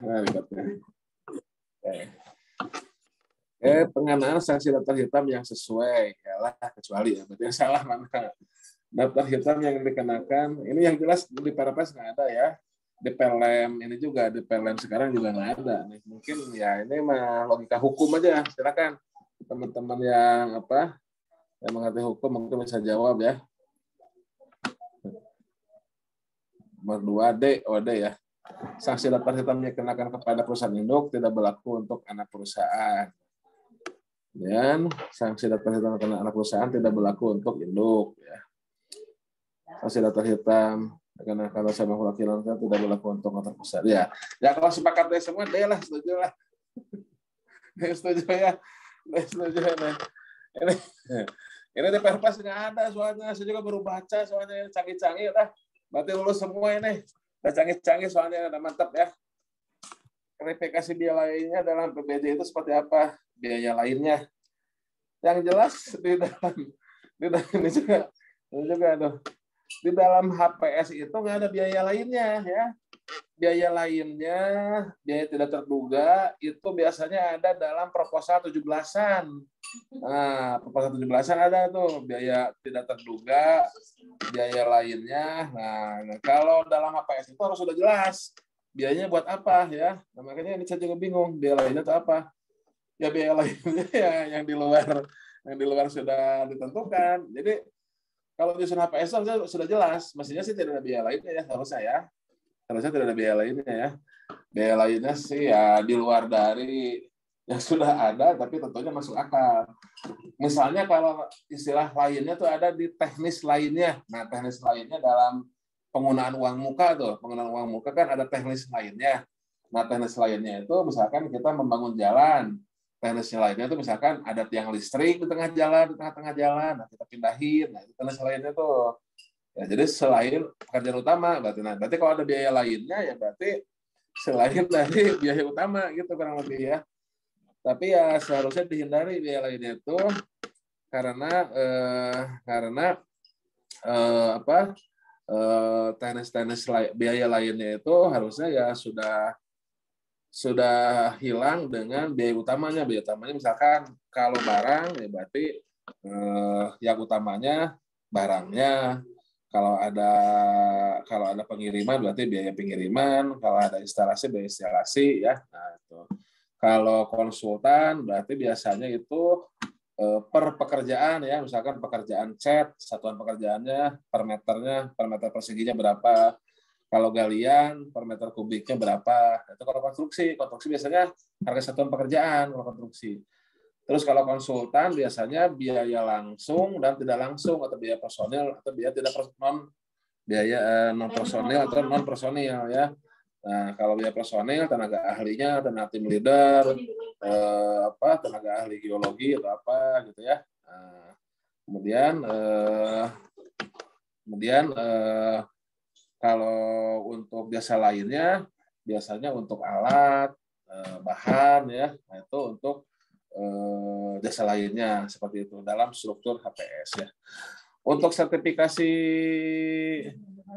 Nah, lihatnya. Pengenaan sanksi daftar hitam yang sesuai, yalah kecuali ya, berarti yang salah mana? Daftar hitam yang dikenakan, ini yang jelas di Perpres nggak ada ya. Di Pelem ini juga, di Pelem sekarang juga nggak ada. Mungkin ya ini mah logika hukum aja. Silakan teman-teman yang yang mengerti hukum mungkin bisa jawab ya. Nomor 2D, OD ya. Sanksi daftar hitam yang dikenakan kepada perusahaan induk tidak berlaku untuk anak perusahaan. Dan sanksi daftar hitam karena anak perusahaan tidak berlaku untuk induk. Ya. Sanksi daftar hitam karena kalau sama perwakilan tidak berlaku untuk anak perusahaan. Ya kalau sepakat deh semua, deh lah, setuju lah. Setuju ya. Setuju ya. Ini di Perpres nggak ada soalnya. Saya juga baru baca soalnya canggih-canggih lah. Berarti lulus semua ini. Udah canggih-canggih soalnya udah mantap ya. Verifikasi biaya lainnya dalam PBJ itu seperti apa? Biaya lainnya. Yang jelas di dalam ini juga tuh. Di dalam HPS itu nggak ada biaya lainnya ya. Biaya lainnya, biaya tidak terduga itu biasanya ada dalam proposal 17-an. Nah, proposal 17-an ada tuh biaya tidak terduga, biaya lainnya. Nah, kalau dalam HPS itu harus sudah jelas biayanya buat apa ya. Nah, makanya ini saya juga bingung biaya lainnya itu apa. Ya biaya lainnya ya yang di luar sudah ditentukan. Jadi kalau di HPS sudah jelas, mestinya sih tidak ada biaya lainnya ya harusnya tidak ada biaya lainnya ya. Biaya lainnya sih ya di luar dari yang sudah ada, tapi tentunya masuk akal. Misalnya kalau istilah lainnya tuh ada di teknis lainnya. Nah, teknis lainnya dalam penggunaan uang muka tuh. Penggunaan uang muka kan ada teknis lainnya. Nah, teknis lainnya itu misalkan kita membangun jalan. Teknisnya lainnya itu misalkan ada tiang listrik di tengah-tengah jalan. Nah, kita pindahin. Nah, itu teknis lainnya tuh. Ya, jadi selain pekerjaan utama, berarti kalau ada biaya lainnya ya berarti selain dari biaya utama gitu kurang lebih ya. Tapi ya seharusnya dihindari biaya lainnya itu karena teknis biaya lainnya itu harusnya ya sudah hilang dengan biaya utamanya. Biaya utamanya misalkan kalau barang ya berarti yang utamanya barangnya. Kalau ada pengiriman berarti biaya pengiriman, kalau ada instalasi biaya instalasi ya. Nah, itu. Kalau konsultan berarti biasanya itu per pekerjaan ya, misalkan pekerjaan cat, satuan pekerjaannya per meternya, per meter perseginya berapa. Kalau galian per meter kubiknya berapa. Itu kalau konstruksi biasanya harga satuan pekerjaan kalau konstruksi. Terus kalau konsultan biasanya biaya langsung dan tidak langsung atau biaya personil atau biaya tidak non personil atau non personil ya. Nah, kalau biaya personil tenaga ahlinya, tenaga tim leader, tenaga ahli geologi atau apa gitu ya. Nah, kemudian kalau untuk jasa lainnya biasanya untuk alat, bahan ya. Nah, itu untuk jasa lainnya seperti itu dalam struktur HPS ya. Untuk sertifikasi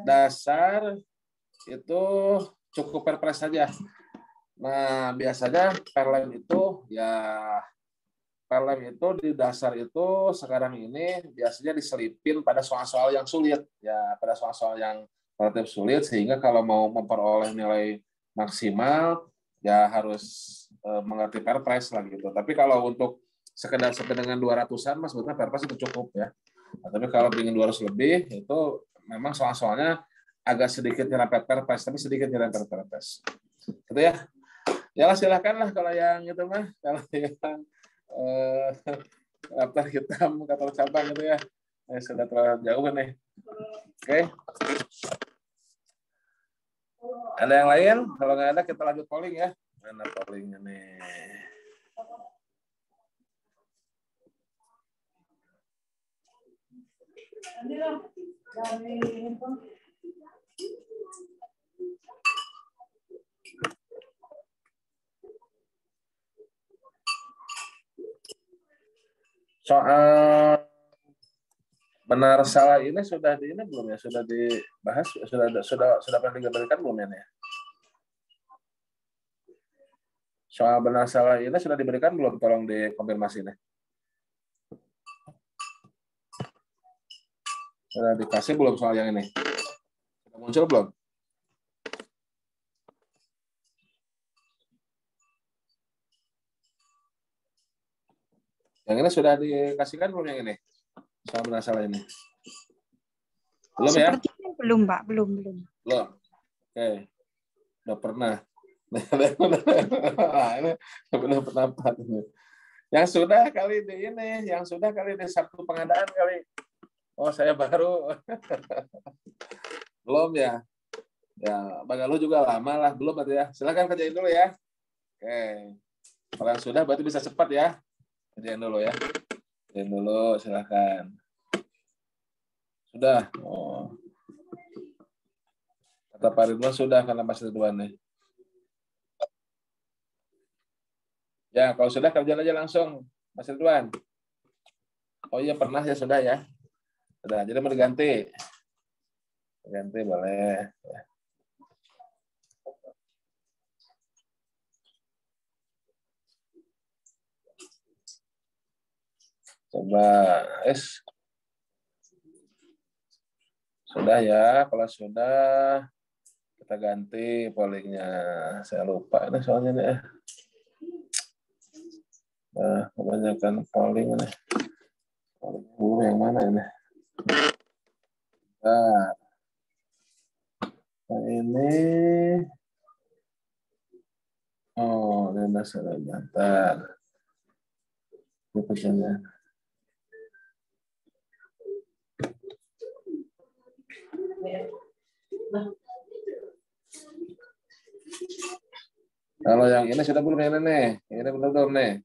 dasar itu cukup Perpres saja. Nah, biasanya Perlem itu di dasar itu sekarang ini biasanya diselipin pada soal-soal yang sulit ya, pada soal-soal yang relatif sulit sehingga kalau mau memperoleh nilai maksimal ya harus mengerti Perpres lah gitu. Tapi kalau untuk sekedar sampai dengan 200-an mas sebetulnya Perpres itu cukup ya. Nah, tapi kalau ingin 200 lebih itu memang soal-soalnya agak sedikit nyerempet Perpres, tapi sedikit nyerempet Perpres. Gitu ya. Ya silakan lah kalau yang itu mah, kalau yang daftar hitam kantor cabang gitu ya. Sudah terlalu jauh nih. Oke. Ada yang lain? Kalau nggak ada kita lanjut polling ya. Mana pollingnya nih? Soal benar salah ini sudah belum ya? Sudah dibahas? Sudah pernah diberikan belum ya? Soal benar salah ini sudah diberikan belum? Tolong dikonfirmasi nih. Sudah dikasih belum soal yang ini? Sudah muncul belum? Yang ini sudah dikasihkan belum yang ini? Soal benar salah ini. Belum ya? Sepertinya belum, Pak. Belum. Belum. Oke. Udah pernah. Ini sudah pendapat. Yang sudah kali di ini, yang sudah kali di Sabtu pengadaan kali. Oh, saya baru. Belum ya? Ya, Bang Galuh juga lama lah. Belum berarti ya. Silakan kerjain dulu ya. Oke. Kalau yang sudah berarti bisa cepat ya. Kerjain dulu ya. Kerjain dulu, silakan. Sudah. Oh. Kata Pak Ridwan sudah karena Mas Ridwan nih. Ya, kalau sudah kerjain aja langsung, Mas Ridwan. Oh iya pernah ya sudah ya. Sudah, jadi mau diganti. Ganti boleh. Coba sudah ya, kalau sudah kita ganti pollingnya. Saya lupa ini soalnya nih. Nah, kebanyakan polling nih. Polling dulu yang mana ini? Nah, ini oh ini masalah bentar. Ini pertanyaan. Kalau yang ini sudah belum ini nih? Ini belum nih.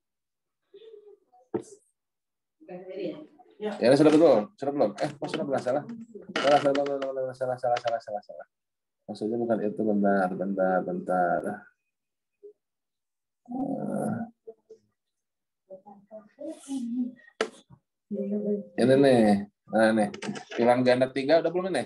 Ya, ini sudah betul. Sudah belum? Kok sudah benar salah? Salah. Maksudnya bukan itu, bentar. Ini nih. Nah, nih. Bilang ganda 3 udah belum ini?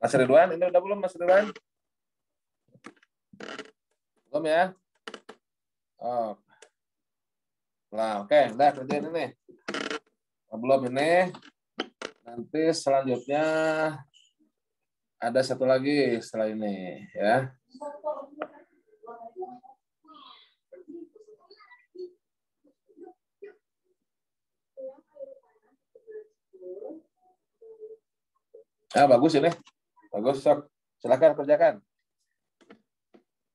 Mas Ridwan, ini udah belum Mas Ridwan? Belum ya? Oh. Nah, oke, udah kerjain ini. Belum ini. Nanti selanjutnya ada satu lagi setelah ini, ya. Bagus ini. Bagus, sok. Silakan kerjakan.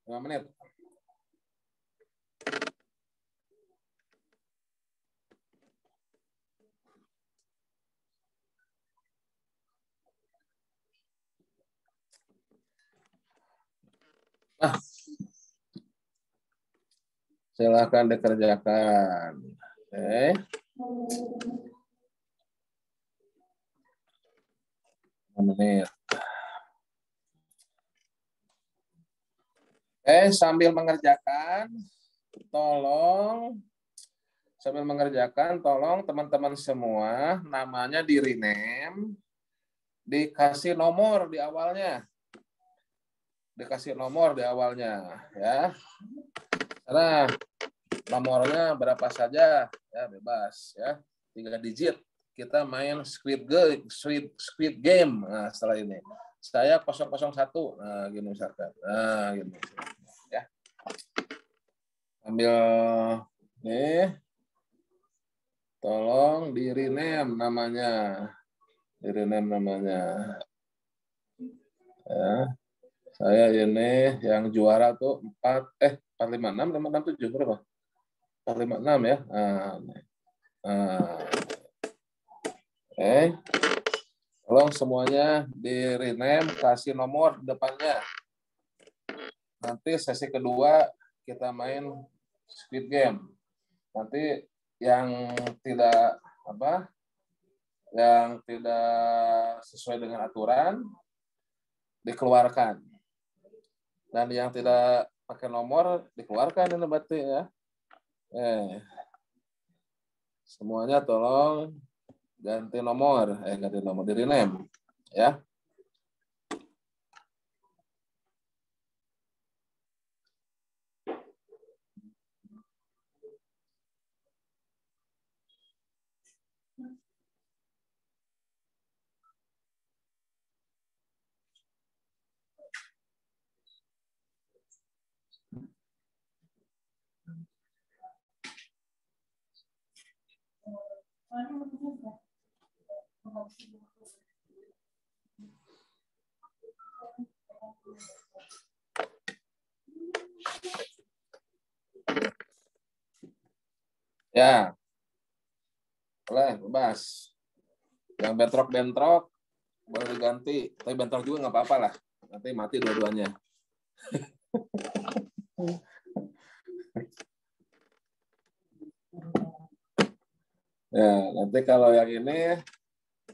5 menit. Silakan dikerjakan. Oke. Menit. Sambil mengerjakan, tolong teman-teman semua namanya di rename, dikasih nomor di awalnya. Ya. Karena nomornya berapa saja ya bebas ya. 3 digit. Kita main Squid Game. Nah, setelah ini saya 001. Nah, gini misalkan. Nah, gini. Ya. Ambil nih. Tolong di rename namanya. Ya. Saya ini yang juara tuh 456 567 berapa? 456 ya. Tolong semuanya di rename, kasih nomor depannya. Nanti sesi kedua kita main Squid Game. Nanti yang tidak sesuai dengan aturan dikeluarkan. Dan yang tidak pakai nomor dikeluarkan ini berarti ya. Semuanya tolong ganti nomor, di rename ya. Ya, boleh bebas. Yang bentrok-bentrok boleh diganti, tapi bentrok juga nggak apa-apa lah. Nanti mati dua-duanya. Ya, nanti kalau yang ini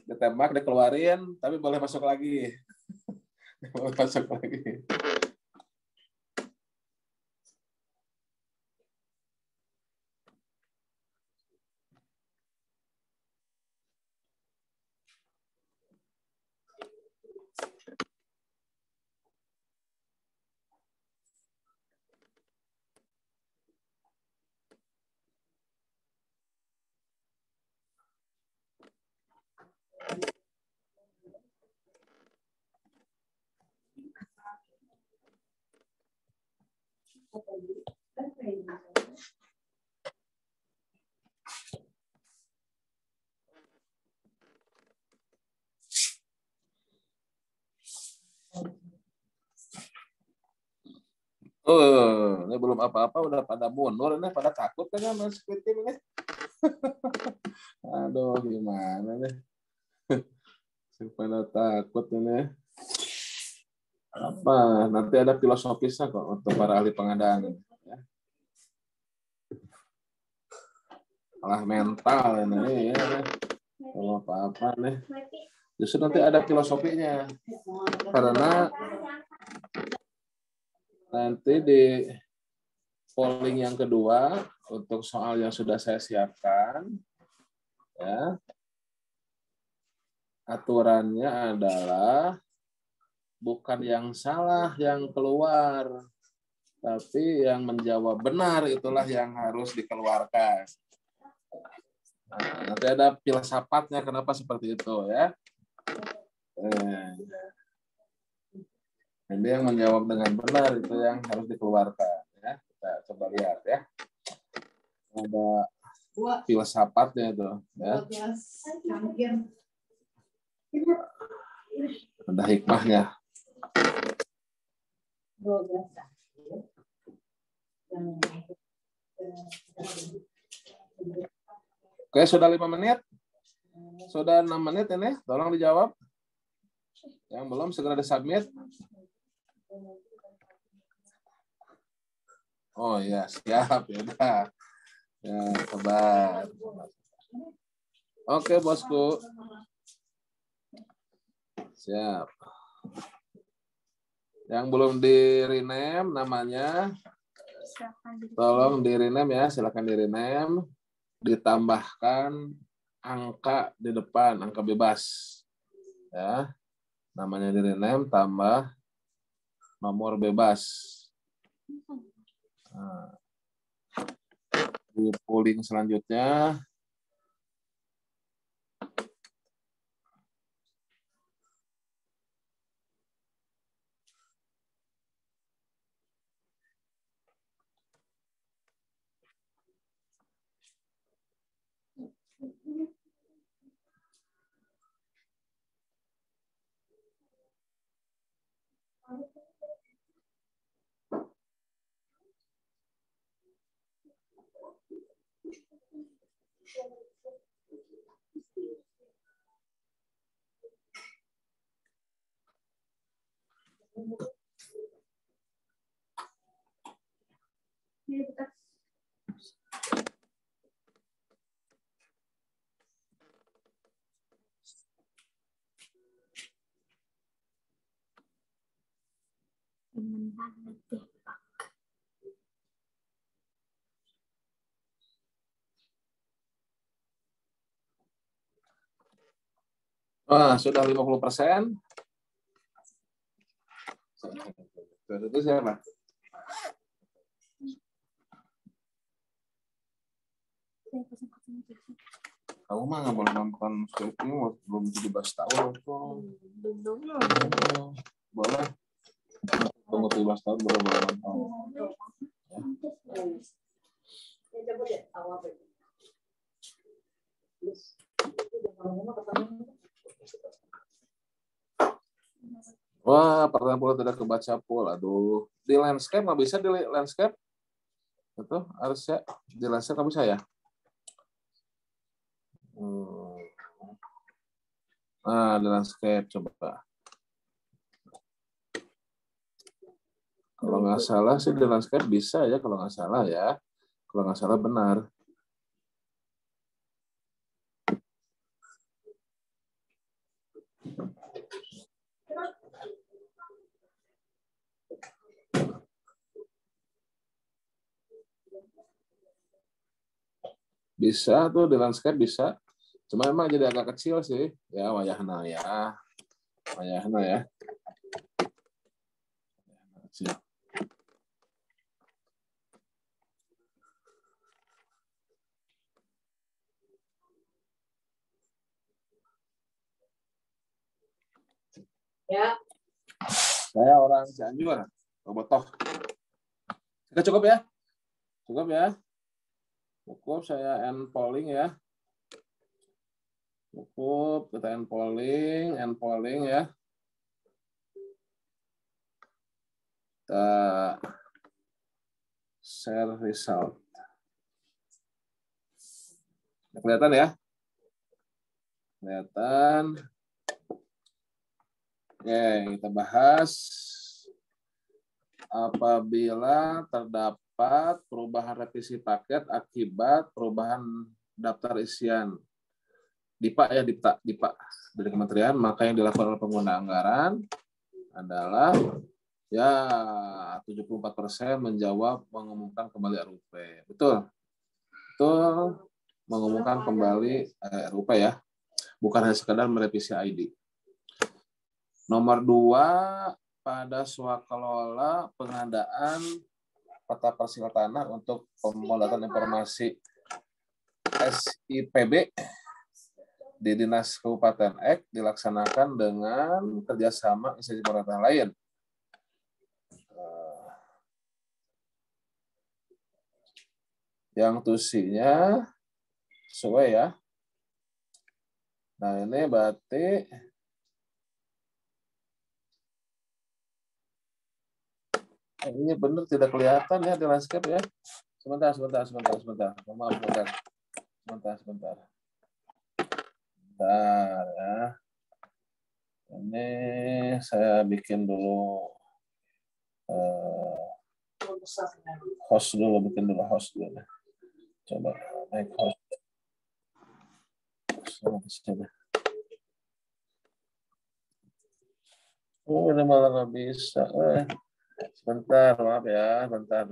ditembak, dikeluarin, tapi boleh masuk lagi. Boleh masuk lagi. Ini belum apa-apa udah pada mundur, ini pada takut kan sama Squid Team ini. Aduh, gimana nih? Pada takut ini. Apa? Nanti ada filosofisnya kok untuk para ahli pengadaan ini. Ya. Malah mental ini ya. Kalau apa-apa nih. Justru nanti ada filosofinya. Karena nanti di polling yang kedua untuk soal yang sudah saya siapkan, ya, aturannya adalah bukan yang salah yang keluar, tapi yang menjawab benar itulah yang harus dikeluarkan. Nah, nanti ada filsafatnya kenapa seperti itu ya. Ini yang menjawab dengan benar itu yang harus dikeluarkan ya. Kita coba lihat ya. Ada filsafatnya itu ya. Ada hikmahnya. Oke, sudah 5 menit. Sudah 6 menit ini, tolong dijawab. Yang belum segera disubmit. Oh ya, siap ya udah. Ya, sabar. Oke, bosku. Siap. Yang belum di-rename namanya, tolong di-rename ya, silakan di-rename. Ditambahkan angka di depan, angka bebas. Ya. Namanya di-rename tambah nomor bebas. Nah, di polling selanjutnya Wah, sudah 50%. Itu siapa? Kamu mah nggak boleh nonton syuting belum 17 tahun tuh. Boleh. Tunggu 17 tahun baru boleh nonton. Wah, pertanyaan pula tidak kebaca pula. Aduh, di landscape nggak bisa di landscape? Itu harusnya di landscape nggak bisa ya? Nah, di landscape coba. Kalau nggak salah sih di landscape bisa ya, kalau nggak salah ya. Kalau nggak salah benar. Bisa tuh di landscape bisa. Cuma emang jadi agak kecil sih. Ya, wayahna ya. Wayahna ya. Kecil. Ya. Saya orang Cianjur. Bobotoh. Kita cukup ya? Cukup ya? Cukup saya end polling ya. Cukup kita end polling ya. Kita share result. Kelihatan ya? Kelihatan. Oke, kita bahas apabila terdapat perubahan revisi paket akibat perubahan daftar isian DIPA ya, DIPA dari kementerian, maka yang dilakukan oleh pengguna anggaran adalah ya 74% menjawab mengumumkan kembali RUP. Betul. Betul, mengumumkan kembali RUP ya. Bukan hanya sekedar merevisi ID. Nomor 2, pada swakelola pengadaan peta parcel tanah untuk pemodatan informasi SIPB di Dinas Kabupaten Ek dilaksanakan dengan kerjasama instansi pemerintah lain. Yang tusinya sesuai ya. Nah ini berarti ini benar tidak kelihatan ya di landscape ya. Sebentar. Maaf, sebentar. Bentar ya. Ini saya bikin dulu host dulu. Coba naik host. Oh, ini malah nggak bisa. Sebentar, maaf ya. Bentar.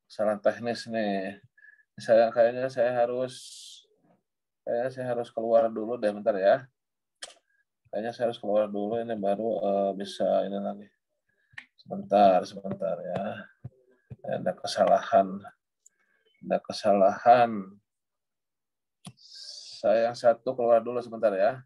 Kesalahan teknis nih. Kayaknya saya harus keluar dulu deh, bentar ya. Kayaknya saya harus keluar dulu, ini baru bisa ini lagi. Sebentar ya. Ada kesalahan. Saya yang satu keluar dulu sebentar ya.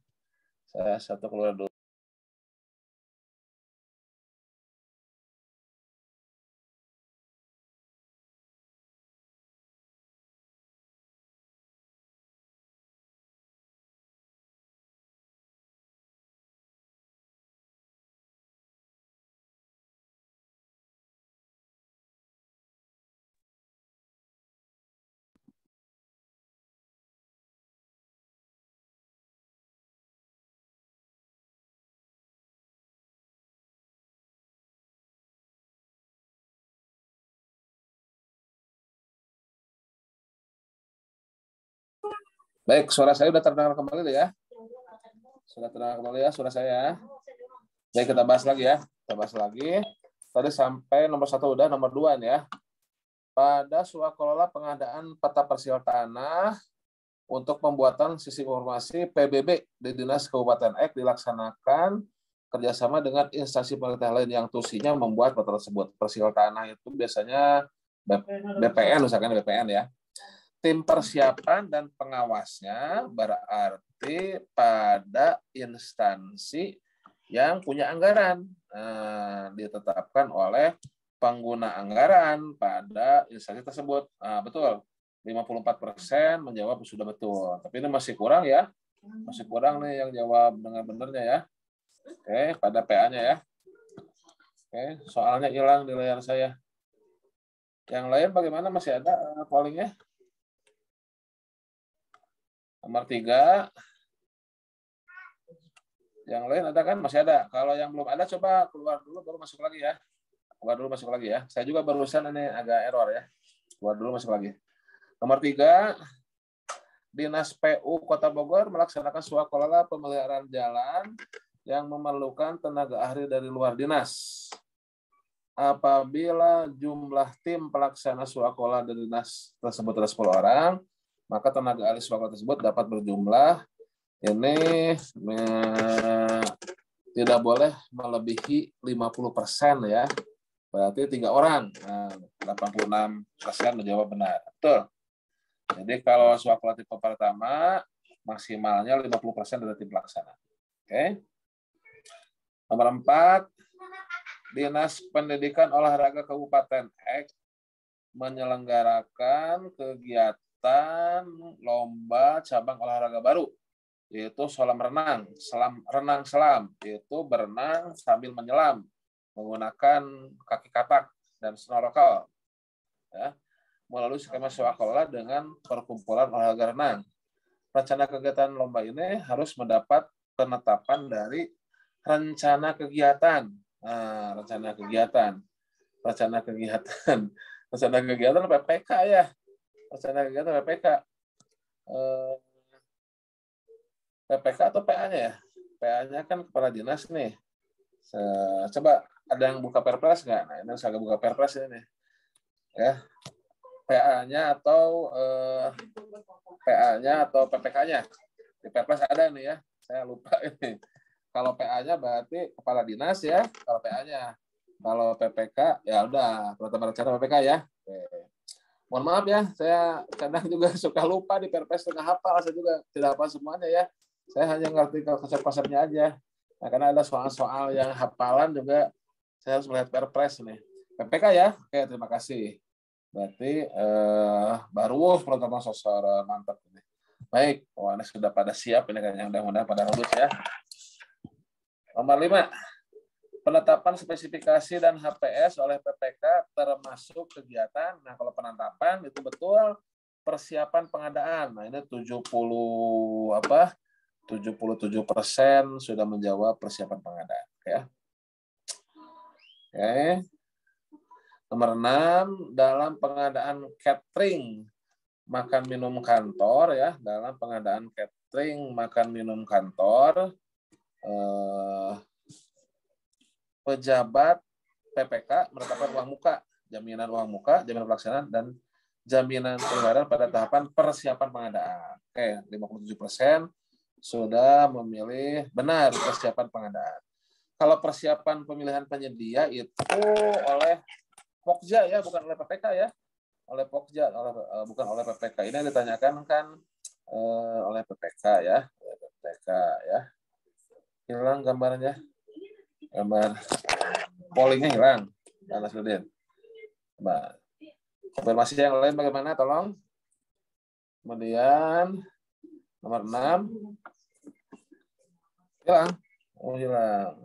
Baik, suara saya sudah terdengar kembali ya. Sudah terdengar kembali ya suara saya. Baik, kita bahas lagi ya. Tadi sampai nomor 1 udah, nomor 2 nih ya. Pada swakelola pengadaan peta parsial tanah untuk pembuatan sistem informasi PBB di Dinas Kabupaten X dilaksanakan kerjasama dengan instansi pemerintah lain yang tusinya membuat peraturan tersebut. Persil tanah itu biasanya BPN, misalkan BPN ya. Tim persiapan dan pengawasnya berarti pada instansi yang punya anggaran. Ditetapkan oleh pengguna anggaran pada instansi tersebut. Betul, 54% menjawab sudah betul. Tapi ini masih kurang ya. Masih kurang nih yang jawab dengan benarnya ya. Oke, pada PA-nya ya. Oke, soalnya hilang di layar saya. Yang lain bagaimana, masih ada pollingnya? Nomor 3. Yang lain ada kan? Masih ada. Kalau yang belum ada coba keluar dulu baru masuk lagi ya. Keluar dulu masuk lagi ya. Saya juga barusan ini agak error ya. Keluar dulu masuk lagi. Nomor 3. Dinas PU Kota Bogor melaksanakan swakelola pemeliharaan jalan yang memerlukan tenaga ahli dari luar dinas. Apabila jumlah tim pelaksana swakelola dari dinas tersebut ada 10 orang, maka tenaga ahli swakelola tersebut dapat berjumlah ini tidak boleh melebihi 50% ya. Berarti 3 orang. 86% menjawab benar. Betul. Jadi kalau swakelola tipe pertama maksimalnya 50% dari tim pelaksana. Oke. Nomor 4, Dinas Pendidikan Olahraga Kabupaten X menyelenggarakan kegiatan lomba cabang olahraga baru, yaitu selam renang, renang selam, yaitu berenang sambil menyelam menggunakan kaki katak dan snorkel, ya, melalui skema swakelola dengan perkumpulan olahraga renang. Rencana kegiatan lomba ini harus mendapat penetapan dari rencana kegiatan. Rencana kegiatan PPK ya. Rencana kegiatan PPK. PPK atau PA-nya ya? PA-nya kan kepala dinas nih. Coba ada yang buka Perpres nggak? Nah, ini saya buka Perpres ini nih. Ya. PA-nya atau PPK-nya. Di Perpres ada nih ya. Saya lupa ini. Kalau PA-nya berarti kepala dinas ya, kalau PA-nya. Kalau PPK ya udah, pertama rencana PPK ya. Oke. Mohon maaf ya, saya kadang juga suka lupa di Perpres, tengah hafal, saya juga tidak hafal semuanya ya. Saya hanya ngerti konsep-konsepnya aja. Nah, karena ada soal-soal yang hafalan juga, saya harus melihat Perpres nih. PPK ya, oke, terima kasih. Berarti baru pertama sosor mantap ini. Baik, ini sudah pada siap ini kan, yang mudah-mudahan pada lulus ya. Nomor 5, penetapan spesifikasi dan HPS oleh PPK termasuk kegiatan. Nah, kalau penetapan itu betul persiapan pengadaan. Nah, ini 77% sudah menjawab persiapan pengadaan. Ya. Oke. Nomor 6, dalam pengadaan catering makan minum kantor ya, dalam pengadaan catering makan minum kantor, pejabat PPK menetapkan uang muka, jaminan pelaksanaan, dan jaminan pelanggaran pada tahapan persiapan pengadaan. Oke, 57% sudah memilih benar persiapan pengadaan. Kalau persiapan pemilihan penyedia itu oleh Pokja ya, bukan oleh PPK ya. Oleh Pokja, bukan oleh PPK. Ini yang ditanyakan kan oleh PPK ya. Oleh PPK ya. Hilang gambarnya. Gambar pollingnya hilang. Nasruddin. Coba. Konfirmasi yang lain bagaimana? Tolong. Kemudian nomor 6. Hilang. Oh, hilang.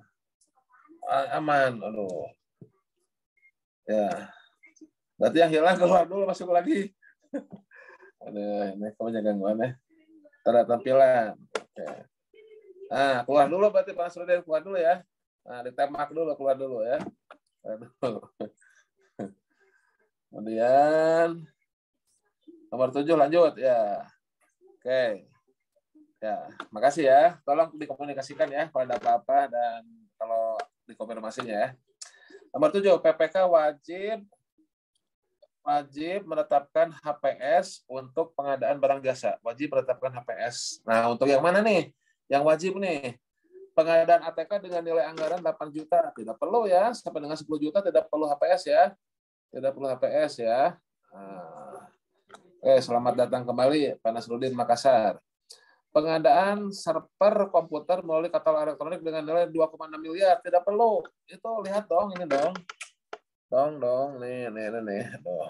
Aman. Aduh. Ya. Berarti yang hilang keluar dulu, masuk lagi. Aduh, ini kamu gangguan ya. Tanda tampilan. Oke. Nah, keluar dulu berarti Pak Nasruddin, keluar dulu ya. Nah, ditemak dulu, keluar dulu ya. Kemudian nomor 7 lanjut ya. Oke. Ya, makasih ya. Tolong dikomunikasikan ya kalau ada apa-apa dan kalau dikonfirmasinya ya. Nomor 7, PPK wajib wajib menetapkan HPS untuk pengadaan barang jasa. Wajib menetapkan HPS. Nah, untuk yang mana nih? Yang wajib nih. Pengadaan ATK dengan nilai anggaran 8 juta. Tidak perlu ya. Sampai dengan 10 juta tidak perlu HPS ya. Tidak perlu HPS ya. Selamat datang kembali Pak Nasruddin Makassar. Pengadaan server komputer melalui katalog elektronik dengan nilai 2,6 miliar. Tidak perlu. Itu lihat dong, ini dong. Dong. Nih. Tuh.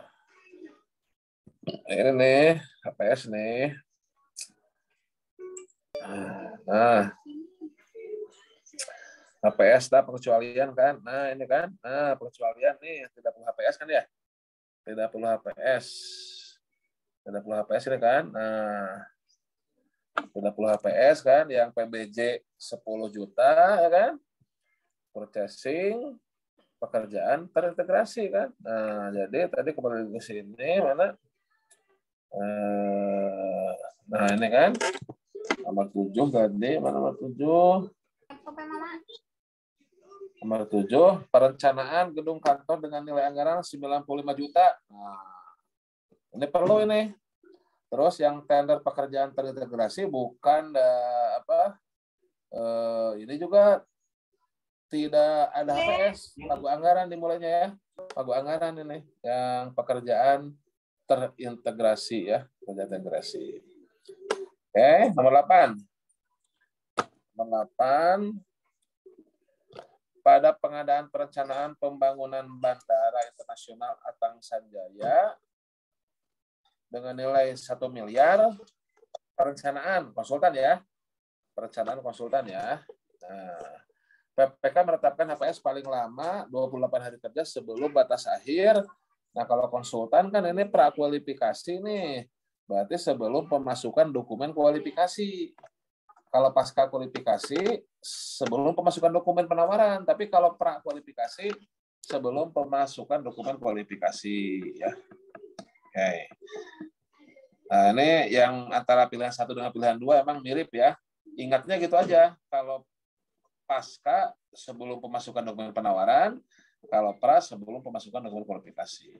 Ini nih, HPS nih. Nah. HPS pengecualian kan. Nah, ini kan. Nah, pengecualian nih, tidak perlu HPS kan ya? Tidak perlu HPS. Tidak perlu HPS ini kan. Nah, tidak perlu HPS kan, yang PBJ 10 juta ya kan. Purchasing, pekerjaan terintegrasi kan. Nah, jadi tadi kembali ke sini mana? Nah, ini kan. Nomor 7 tadi, mana nomor 7? Nomor 7, perencanaan gedung kantor dengan nilai anggaran 95 juta. Nah, ini perlu ini. Terus yang tender pekerjaan terintegrasi bukan ini juga tidak ada HPS, pagu anggaran dimulainya ya. Pagu anggaran ini yang pekerjaan terintegrasi ya, pekerjaan terintegrasi. Oke, nomor 8. Nomor 8. Pada pengadaan perencanaan pembangunan Bandara Internasional Atang Sanjaya dengan nilai 1 miliar, perencanaan konsultan ya. Perencanaan konsultan ya. Nah, PPK menetapkan HPS paling lama 28 hari kerja sebelum batas akhir. Nah, kalau konsultan kan ini prakualifikasi nih. Berarti sebelum pemasukan dokumen kualifikasi. Kalau pasca kualifikasi sebelum pemasukan dokumen penawaran, tapi kalau prakualifikasi sebelum pemasukan dokumen kualifikasi ya. Oke. Nah, ini yang antara pilihan 1 dengan pilihan 2 emang mirip ya. Ingatnya gitu aja. Kalau pasca sebelum pemasukan dokumen penawaran, kalau pra sebelum pemasukan dokumen kualifikasi.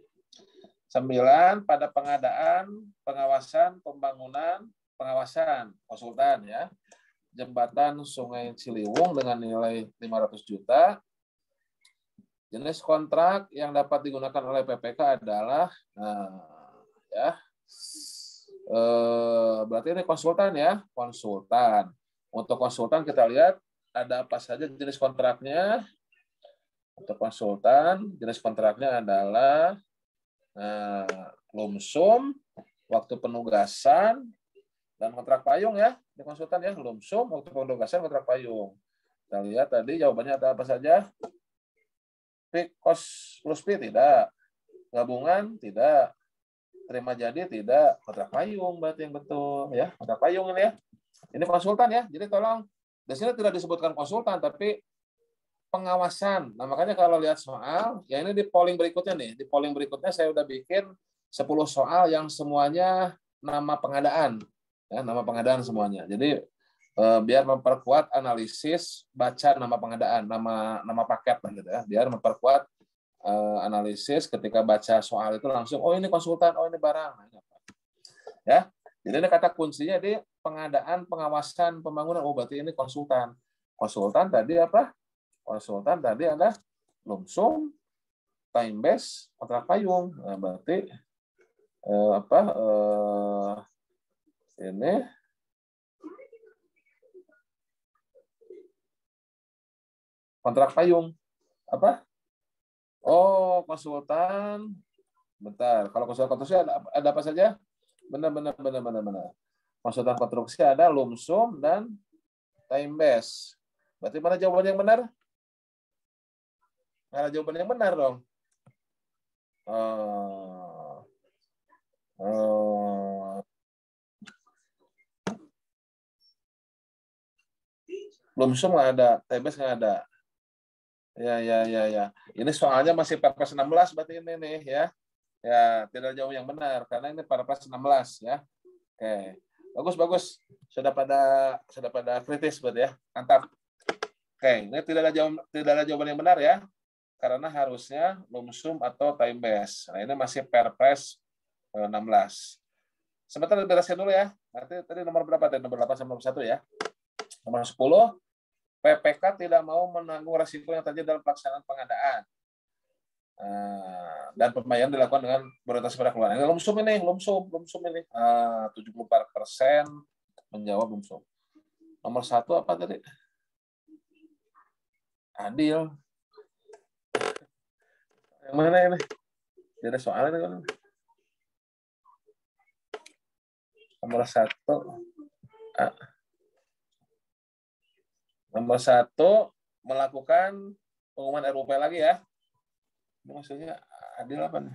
9, pada pengadaan, pengawasan, pembangunan, pengawasan konsultan ya. Jembatan Sungai Ciliwung dengan nilai 500 juta. Jenis kontrak yang dapat digunakan oleh PPK adalah berarti ini konsultan ya, konsultan. Untuk konsultan kita lihat ada apa saja jenis kontraknya. Untuk konsultan jenis kontraknya adalah lump sum, waktu penugasan, dan kontrak payung ya, di konsultan ya, lump sum, waktu penugasan, kontrak payung. Kita lihat tadi jawabannya ada apa saja. Fixed cost plus fee tidak, gabungan tidak, terima jadi tidak, kontrak payung berarti yang betul ya, kontrak payung ini ya. Ini konsultan ya, jadi tolong di sini tidak disebutkan konsultan tapi pengawasan. Nah, makanya kalau lihat soal, ya ini di polling berikutnya nih, di polling berikutnya saya udah bikin 10 soal yang semuanya nama pengadaan. Ya, nama pengadaan semuanya. Jadi biar memperkuat analisis baca nama pengadaan, nama paket gitu ya. Biar memperkuat analisis ketika baca soal itu langsung oh ini konsultan, oh ini barang. Ya. Jadi ini kata kuncinya di pengadaan, pengawasan, pembangunan. Oh berarti ini konsultan. Konsultan tadi apa? Konsultan tadi ada lump sum, time base, kontrak payung. Nah, berarti ini kontrak payung apa? Oh, konsultan. Bentar, kalau konsultan konstruksi ada apa saja? Benar. Konsultan konstruksi ada lump sum dan time base. Berarti mana jawaban yang benar? Mana jawaban yang benar dong? Lump sum nggak ada, time base nggak ada. Ya. Ini soalnya masih Perpres 16 berarti ini nih ya. Ya, tidak jauh yang benar karena ini Perpres 16 ya. Oke. Bagus. Sudah pada kritis berarti ya. Mantap. Oke, ini tidak ada jawaban yang benar ya. karena harusnya lumsum atau time base. Nah, ini masih Perpres 16. Sebentar beresin dulu ya. Nanti tadi nomor berapa? Tadi nomor 8 sama nomor 1 ya. Nomor 10, PPK tidak mau menanggung resiko yang terjadi dalam pelaksanaan pengadaan. Dan pembayaran dilakukan dengan berorientasi pada keluaran. Ini lumsum ini. 74% menjawab lumsum. Nomor 1 apa tadi? Adil. Yang mana ini? Jadi soalnya kan. Nomor 1. Nomor 1 melakukan pengumuman RUP lagi ya. Ini maksudnya adil apa nih?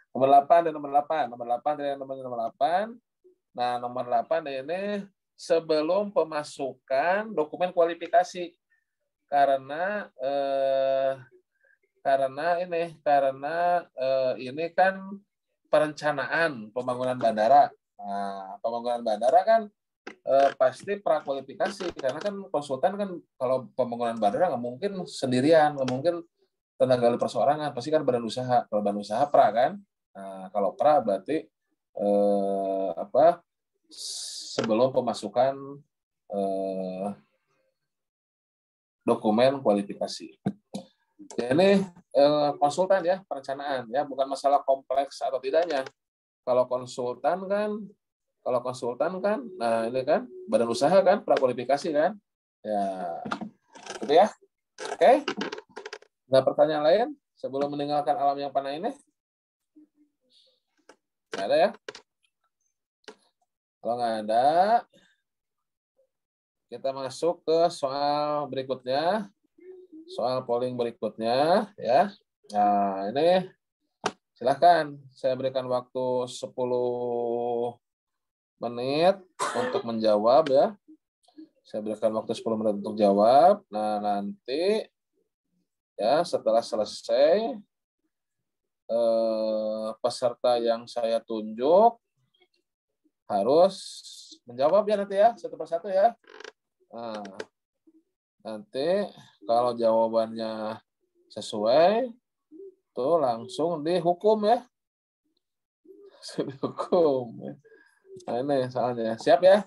Nomor 8 dan nomor 8. Nomor 8 dan nomor 8. Nah, nomor 8 ini sebelum pemasukan dokumen kualifikasi. Karena ini kan perencanaan pembangunan bandara. Nah, pembangunan bandara kan pasti prakualifikasi, karena kan konsultan kan kalau pembangunan bandara nggak mungkin sendirian, nggak mungkin tenaga ahli perseorangan, pasti kan badan usaha. Kalau badan usaha pra kan. Nah, kalau pra berarti sebelum pemasukan dokumen kualifikasi. Ya, ini konsultan ya, perencanaan ya, bukan masalah kompleks atau tidaknya. Kalau konsultan kan, nah ini kan badan usaha kan, prakualifikasi kan, ya, gitu ya. Oke, nggak pertanyaan lain sebelum meninggalkan alam yang panah ini? Nggak ada ya? Kalau nggak ada, kita masuk ke soal berikutnya, soal polling berikutnya ya. Nah ini silahkan saya berikan waktu 10 menit untuk menjawab ya. Saya berikan waktu 10 menit untuk jawab. Nah, nanti ya setelah selesai peserta yang saya tunjuk harus menjawab ya nanti ya, satu persatu ya. Nah, nanti kalau jawabannya sesuai tuh langsung dihukum ya. Dihukum. Nah, ini soalnya. Siap ya?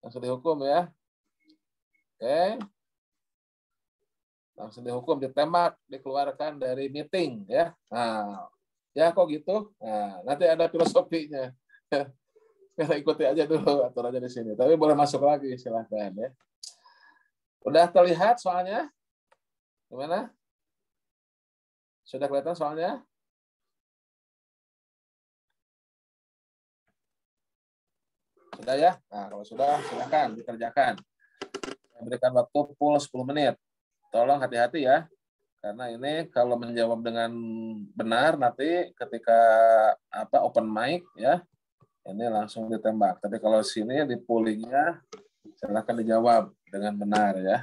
Langsung dihukum ya. Oke. Langsung dihukum, ditembak, dikeluarkan dari meeting ya. Nah, ya kok gitu. Nah, nanti ada filosofinya. Kita ikuti aja dulu aturannya di sini. Tapi boleh masuk lagi, silakan ya. Udah terlihat soalnya? Gimana? Sudah kelihatan soalnya? Sudah ya? Nah, kalau sudah, silakan dikerjakan. Saya berikan waktu full 10 menit. Tolong hati-hati ya. Karena ini kalau menjawab dengan benar nanti ketika open mic ya, ini langsung ditembak. Tapi kalau sini di pollingnya silakan dijawab dengan benar ya.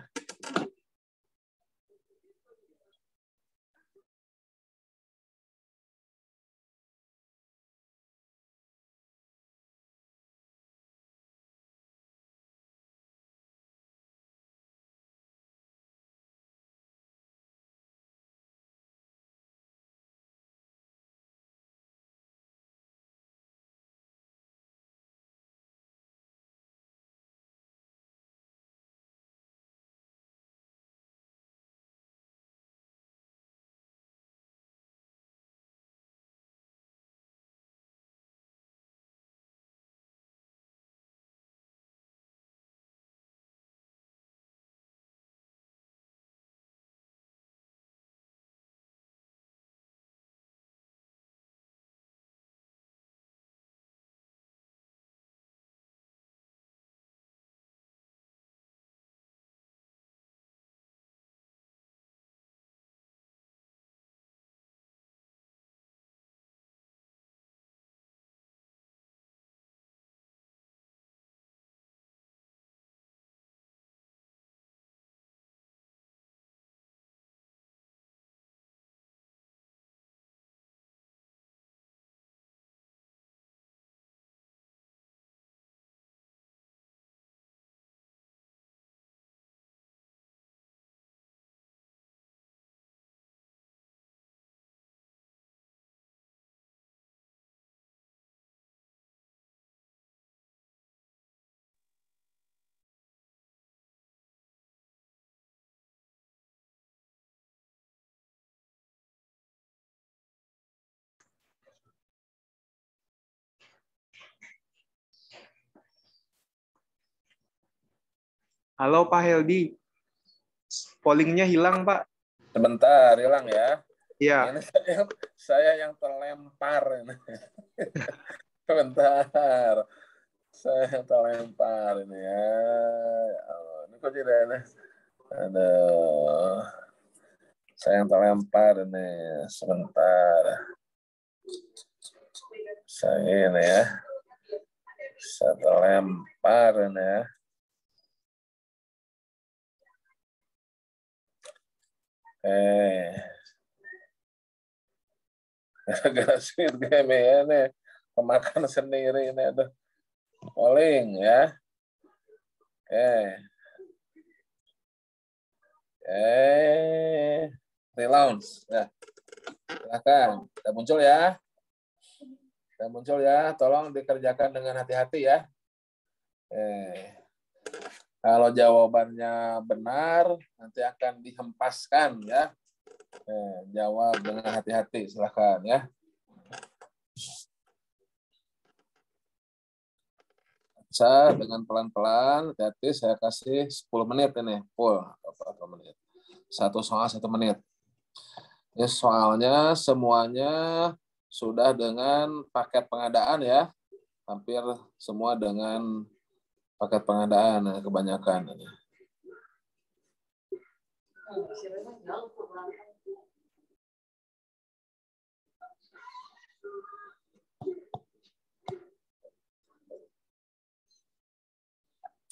Halo Pak Heldi, pollingnya hilang Pak. Sebentar, hilang ya. Iya. Ini saya yang terlempar. Sebentar. Saya yang terlempar ini ya. Ini kok tidak ada. Aduh. Saya yang terlempar ini. Sebentar. Saya ini ya. Saya terlempar ini ya. Gara-gara Squid Game ya nih. Kemakan sendiri ini. Aduh. Polling ya. Relaunch. Ya. Silakan. Sudah muncul ya. Sudah muncul ya. Tolong dikerjakan dengan hati-hati ya. Kalau jawabannya benar, nanti akan dihempaskan ya. Jawab dengan hati-hati, silakan ya. Bisa dengan pelan-pelan, hati-hati, saya kasih 10 menit ini. Full, 4 menit. Satu soal 1 menit. Ini soalnya semuanya sudah dengan paket pengadaan ya. Hampir semua dengan paket pengadaan kebanyakan.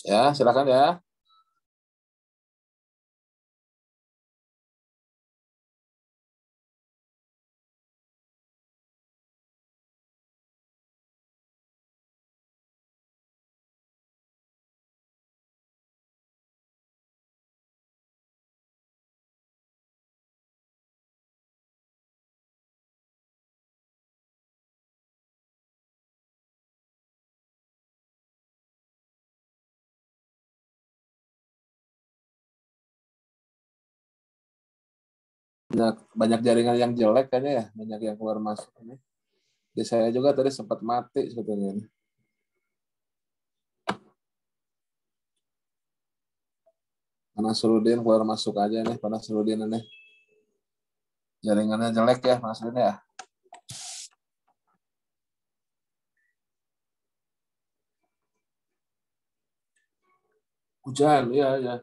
Ya, silakan ya. Banyak jaringan yang jelek kayaknya ya, banyak yang keluar masuk ini. Di saya juga tadi sempat mati sebetulnya. Nasruddin keluar masuk aja nih, Pak Nasruddin ini. Jaringannya jelek ya, Pak Nasruddin ya. Hujan, iya ya.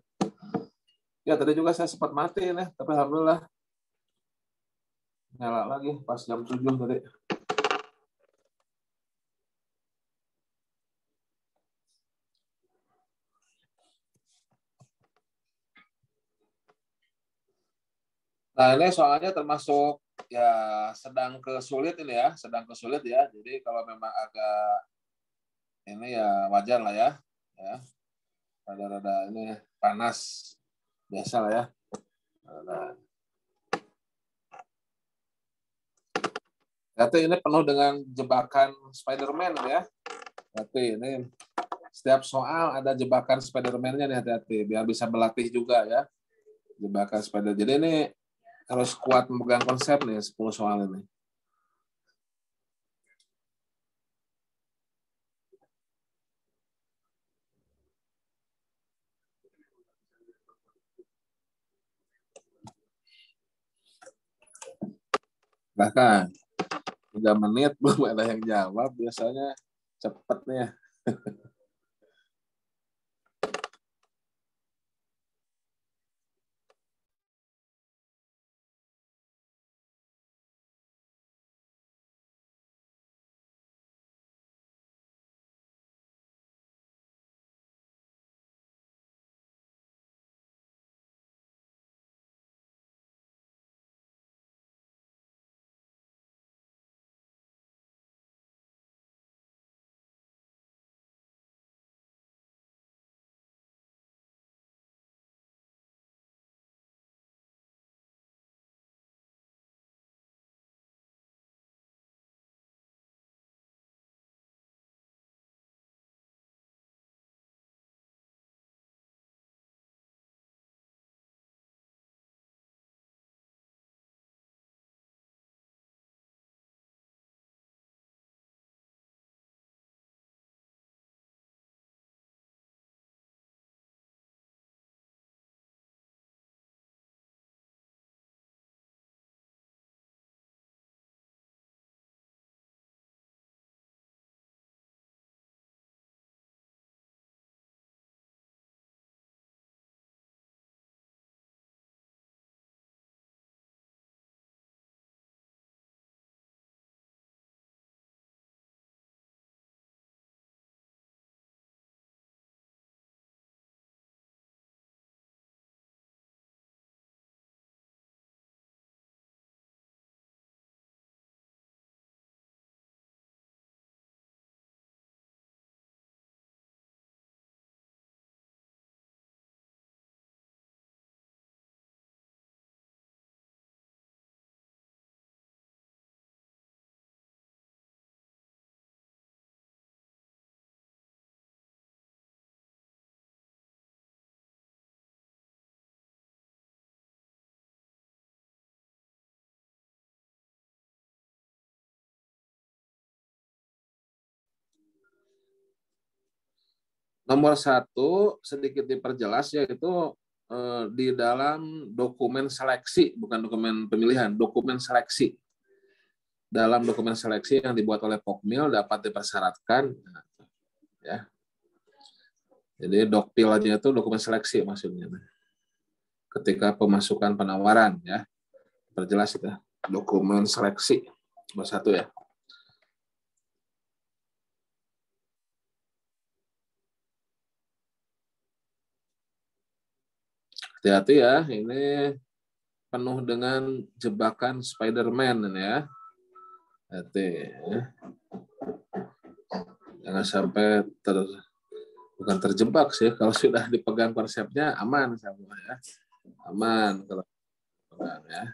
Ya tadi juga saya sempat mati nih, tapi alhamdulillah nyala lagi pas jam 7 tadi. Nah ini soalnya termasuk ya sedang kesulit ini ya, sedang kesulit ya. Jadi kalau memang agak ini ya wajar lah ya, rada-rada ini panas biasa lah ya. Berarti ini penuh dengan jebakan Spider-Man ya. Berarti ini setiap soal ada jebakan Spider-Man-nya nih, hati-hati biar bisa berlatih juga ya. Jebakan Spider. Jadi ini harus kuat memegang konsep nih 10 soal ini. Bahkan 3 menit belum ada yang jawab, biasanya cepet nih. Nomor 1 sedikit diperjelas, yaitu di dalam dokumen seleksi, bukan dokumen pemilihan, dokumen seleksi. Dalam dokumen seleksi yang dibuat oleh Pokmil dapat dipersyaratkan, ya. Jadi dokpilnya itu dokumen seleksi maksudnya. Ketika pemasukan penawaran, ya, perjelas itu dokumen seleksi nomor 1 ya. Hati-hati ya, ini penuh dengan jebakan Spider-Man ini ya. Hati ya. Jangan sampai bukan terjebak sih, kalau sudah dipegang konsepnya aman semua ya. Aman kalau pegang ya.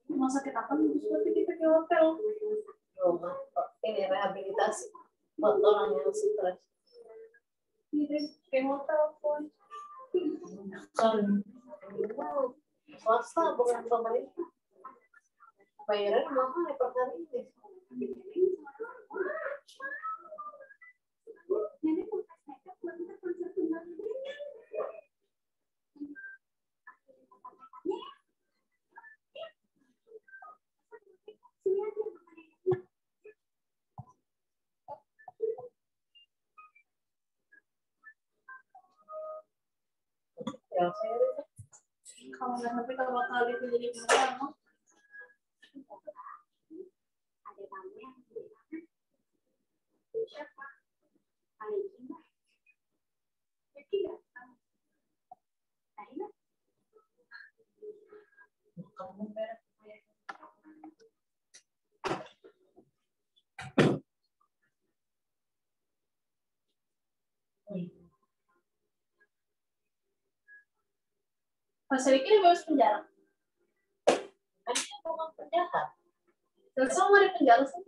Rumah sakit apa seperti kita ke hotel? Ini rehabilitasi buat orang yang stres. Ini kayak hotel pun. Swasta bukan pemerintah. Bayaran mahal ya per hari ini. Ya, kalau nggak sampai kalau kali itu jadi mahal. Ada tamu yang siapa? Paling indah. Tidak. Kamu beres. Pas Riki bebas penjara. Ada bukan penjahat. Terus mau di penjara sih?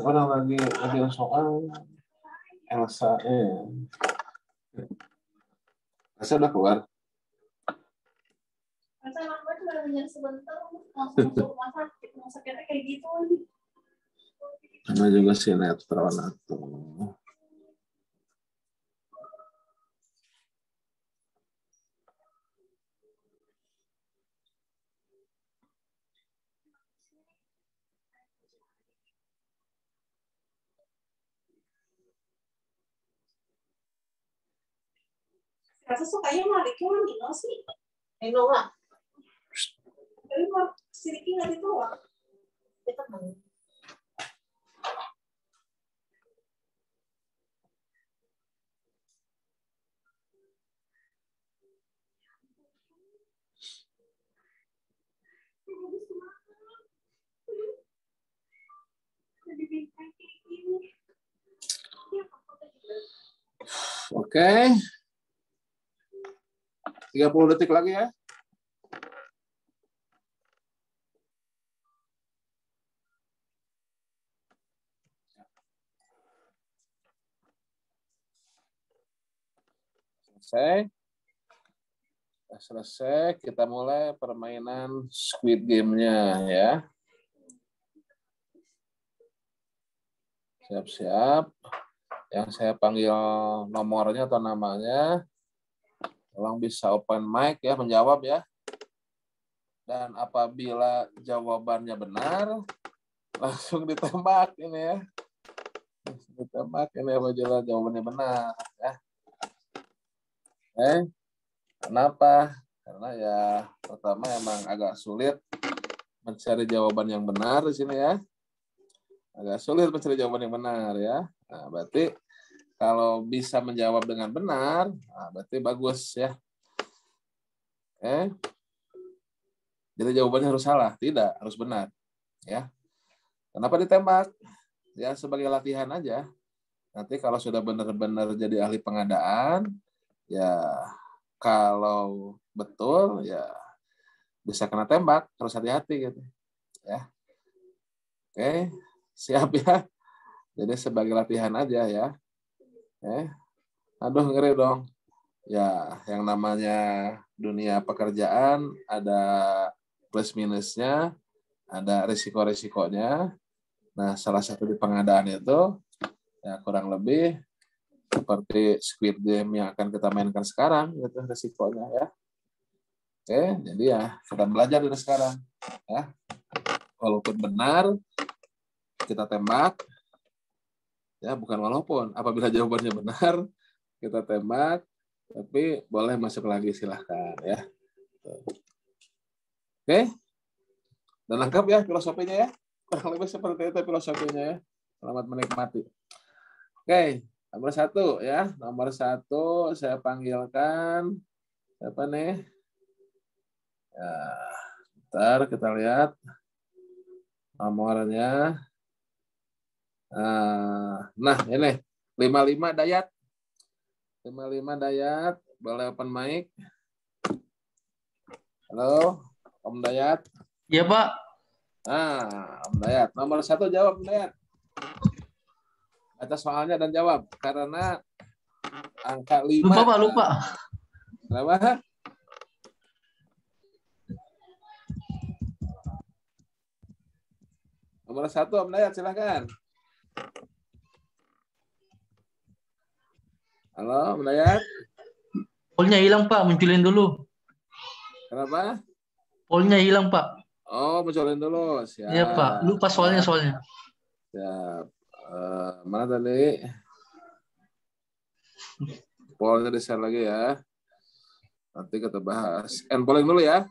Orang lagi soal Elsa. Elsa udah keluar. Elsa anak gue cuma penjara sebentar, langsung masuk rumah sakit. Rumah sakitnya kayak gitu lagi. Sama juga sinetron atau. Rasa sukanya mah Riki mah Nino sih. Nino lah. Tapi kok si Riki nggak ditolak? Dia teman. Oke. 30 detik lagi ya. Selesai, kita mulai permainan Squid Game-nya ya. Siap-siap. Yang saya panggil nomornya atau namanya, tolong bisa open mic ya, menjawab ya. Dan apabila jawabannya benar, langsung ditembak ini ya. Ditembak ini apabila jawabannya benar ya. Kenapa? Karena ya pertama emang agak sulit mencari jawaban yang benar di sini ya. Agak sulit mencari jawaban yang benar ya. Nah, berarti kalau bisa menjawab dengan benar, nah berarti bagus ya. Jadi jawabannya harus salah, tidak harus benar ya. Kenapa ditembak? Ya sebagai latihan aja. Nanti kalau sudah benar-benar jadi ahli pengadaan, ya kalau betul ya bisa kena tembak, harus hati-hati gitu ya. Oke, siap ya. Jadi sebagai latihan aja ya. Aduh ngeri dong. Ya, yang namanya dunia pekerjaan ada plus minusnya, ada risiko-risikonya. Nah, salah satu di pengadaan itu ya kurang lebih seperti Squid Game yang akan kita mainkan sekarang, gitu risikonya ya. Oke, jadi ya kita belajar dari sekarang ya. Walaupun benar kita tembak, ya bukan walaupun. Apabila jawabannya benar kita tembak, tapi boleh masuk lagi silahkan ya. Oke, dan lengkap ya filosofinya ya. Kurang lebih seperti itu filosofinya ya. Selamat menikmati. Oke, nomor 1 ya. Nomor 1 saya panggilkan siapa nih? Ya, bentar kita lihat nomornya. Nah, ini 55 Dayat. 55 Dayat, boleh open mic. Halo, Om Dayat. Iya, Pak. Om Dayat. Nomor 1 jawab, Om Dayat. Baca soalnya dan jawab. Karena angka 5. Lupa, Pak, lupa. Kenapa? Nomor 1, Om Dayat, silakan. Halo, Om Dayat. Polnya hilang, Pak. Munculin dulu. Kenapa? Polnya hilang, Pak. Oh, munculin dulu. Siap. Iya, Pak. Lupa soalnya. Siap. Mana tadi? Polnya di-share lagi ya. Nanti kita bahas. End polling dulu ya.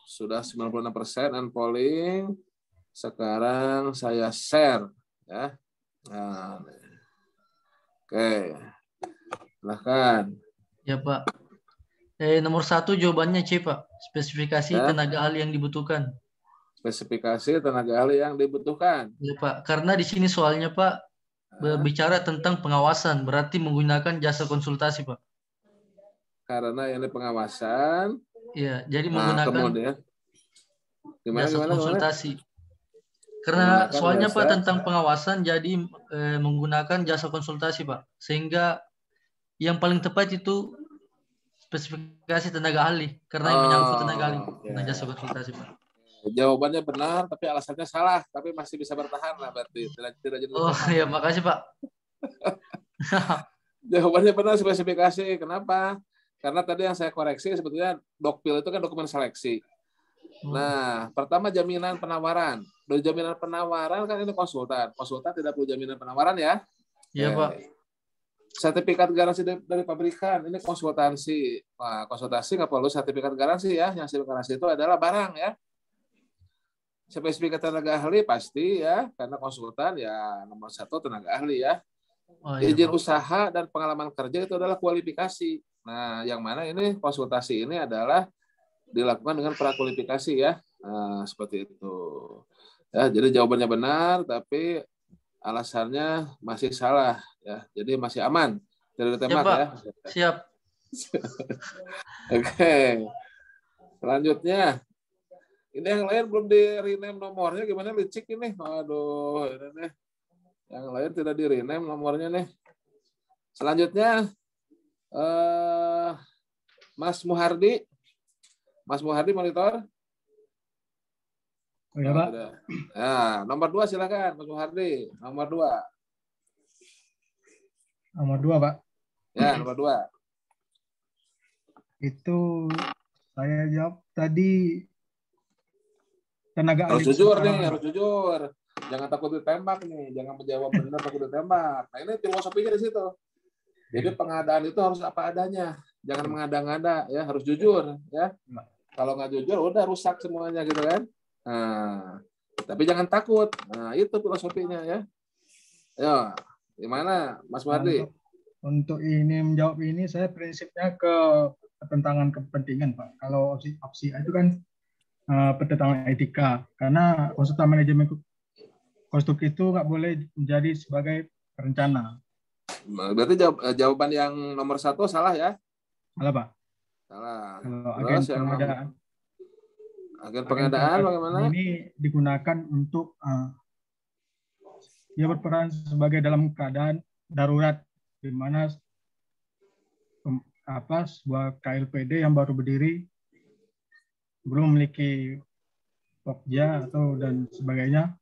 Sudah 96% end polling. Sekarang saya share ya. Nah, oke. Silahkan. Ya, Pak. Nomor 1 jawabannya C, Pak. Spesifikasi Ya. tenaga ahli yang dibutuhkan. Spesifikasi tenaga ahli yang dibutuhkan. Ya, Pak. Karena di sini soalnya, Pak, berbicara tentang pengawasan. Berarti menggunakan jasa konsultasi, Pak. Karena ini pengawasan. Iya, jadi menggunakan kemudian jasa konsultasi. Karena soalnya Pak tentang pengawasan, jadi menggunakan jasa konsultasi, Pak. Sehingga yang paling tepat itu spesifikasi tenaga ahli, karena yang menyangkut tenaga ahli, jasa konsultasi, Pak. Jawabannya benar, tapi alasannya salah, tapi masih bisa bertahan lah berarti. Tidak jadi. Oh ya, makasih Pak. Jawabannya benar, spesifikasi. Kenapa? Karena tadi yang saya koreksi sebetulnya Dokpil itu kan dokumen seleksi. Nah, pertama jaminan penawaran. Dari jaminan penawaran kan ini konsultan. Konsultan tidak perlu jaminan penawaran ya. Iya, Pak. Sertifikat garansi dari pabrikan, ini konsultansi. Nah, konsultasi nggak perlu sertifikat garansi ya. Yang sertifikat garansi itu adalah barang ya. Spesifikasi tenaga ahli pasti ya, karena konsultan ya nomor 1 tenaga ahli ya. Izin usaha dan pengalaman kerja itu adalah kualifikasi. Nah, yang mana ini konsultasi ini adalah dilakukan dengan prakualifikasi ya. Nah, seperti itu. Ya, jadi jawabannya benar, tapi alasannya masih salah ya. Jadi masih aman, tidak ditembak ya. Siap. Oke. Selanjutnya, ini yang lain belum di rename nomornya, gimana licik ini? Aduh, ini nih. Yang lain tidak di rename nomornya nih. Selanjutnya, Mas Muhardi. Mas Muhardi monitor. Oh, ya, Pak. Nah, nomor 2 silakan, Mas Muhardi. Nomor 2. Nomor 2, Pak. Ya, nomor 2. Itu saya jawab tadi tenaga ahli. Harus jujur nih, harus jujur. Jangan takut ditembak nih, jangan menjawab benar takut ditembak. Nah, ini filosofinya di situ. Jadi pengadaan itu harus apa adanya. Jangan mengada-ngada ya, harus jujur ya. Kalau nggak jujur udah rusak semuanya gitu kan. Nah, Tapi jangan takut. Nah, itu filosofinya ya. Ayo, gimana Mas Mardi? Untuk ini menjawab ini, saya prinsipnya ke pertentangan kepentingan, Pak. Kalau opsi A itu kan pertentangan etika, karena konsultan manajemen konstruksi itu nggak boleh menjadi sebagai perencana. Berarti jawaban yang nomor 1 salah ya? Salah, Pak. Salah. Kalau Terus agen pengadaan bagaimana? Ini digunakan untuk dia berperan sebagai dalam keadaan darurat, di mana sebuah KLPD yang baru berdiri belum memiliki pokja atau dan sebagainya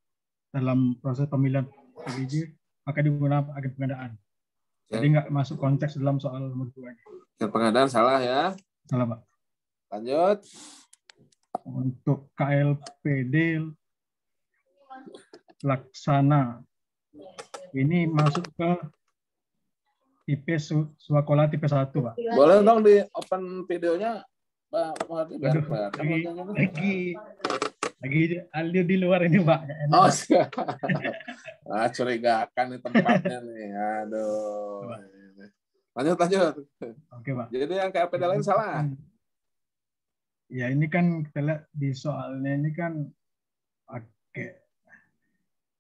dalam proses pemilihan PBJ, maka digunakan agen pengadaan. Jadi nggak masuk konteks dalam soal nomor 2. Agen pengadaan salah ya? Salah, Pak. Lanjut. Untuk KLPD laksana ini masuk ke tipe Swakola tipe 1, Pak. Boleh dong di open videonya, Pak Mardi, biar lagi Aldio di luar ini, Pak. Oh, curigakan nih tempatnya nih. Aduh. Lanjut. Oke, Pak. Jadi yang KLPD lain salah. Ya, ini kan kita lihat di soalnya ini kan pakai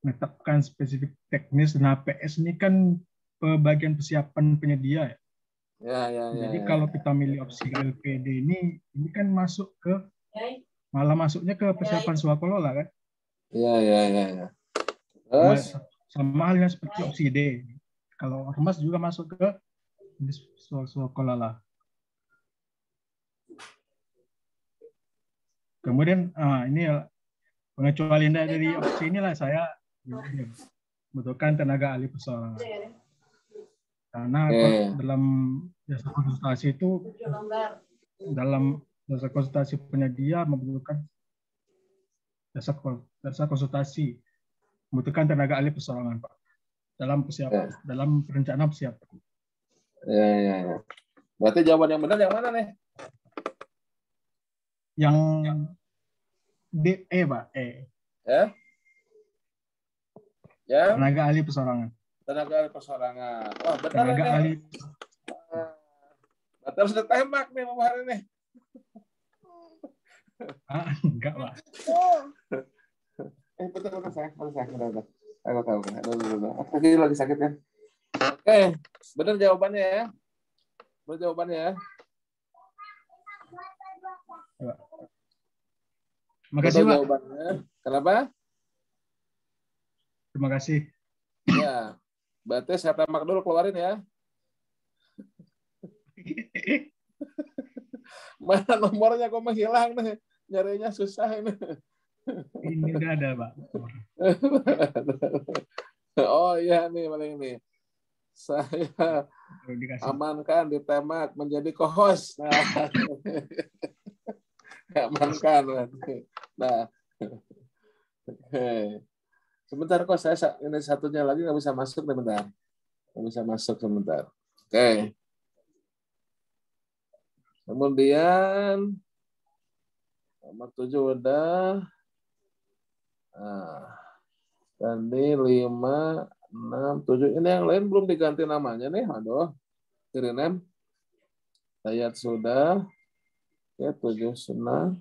menetapkan spesifik teknis, dan HPS ini kan bagian persiapan penyedia ya. Jadi kalau kita milih opsi KLPD ini kan masuk ke malah masuknya ke persiapan swakolola kan? Iya. Terus sama halnya seperti opsi D. Kalau ormas juga masuk ke swakolola. Kemudian ini pengecualian dari opsi inilah saya membutuhkan tenaga ahli perseorangan. Karena dalam jasa konsultasi itu, dalam jasa konsultasi penyedia membutuhkan jasa konsultasi membutuhkan tenaga ahli perseorangan, Pak, dalam persiapan, dalam perencanaan persiapan. Ya. Berarti jawaban yang benar yang mana nih? Yang D, Pak. Ya. Tenaga ahli perseorangan. Tenaga ahli perseorangan. Wah, benar tenaga nih. Ahli. Harus ditembak nih Pak hari ini. Enggak, Pak. Betul saya. Aku tahu. Aku lagi sakit kan. Oke, benar jawabannya ya. Benar jawabannya ya. Makasih, Pak. Jawabannya. Kenapa? Terima kasih. Ya, berarti saya tembak dulu, keluarin ya. Mana nomornya kok menghilang nih? Nyarinya susah ini. Ini udah ada, Pak. Oh iya nih, paling ini. Saya amankan, ditembak menjadi co-host. Nah. Amankan. Nah. Sebentar kok, saya ini satunya lagi nggak bisa masuk sebentar. Nggak bisa masuk sebentar. Oke. Kemudian nomor 7 udah. Tadi 5, 6, 7. Ini yang lain belum diganti namanya nih. Aduh. Kirinem. Ayat sudah. Ya, 7 sunnah.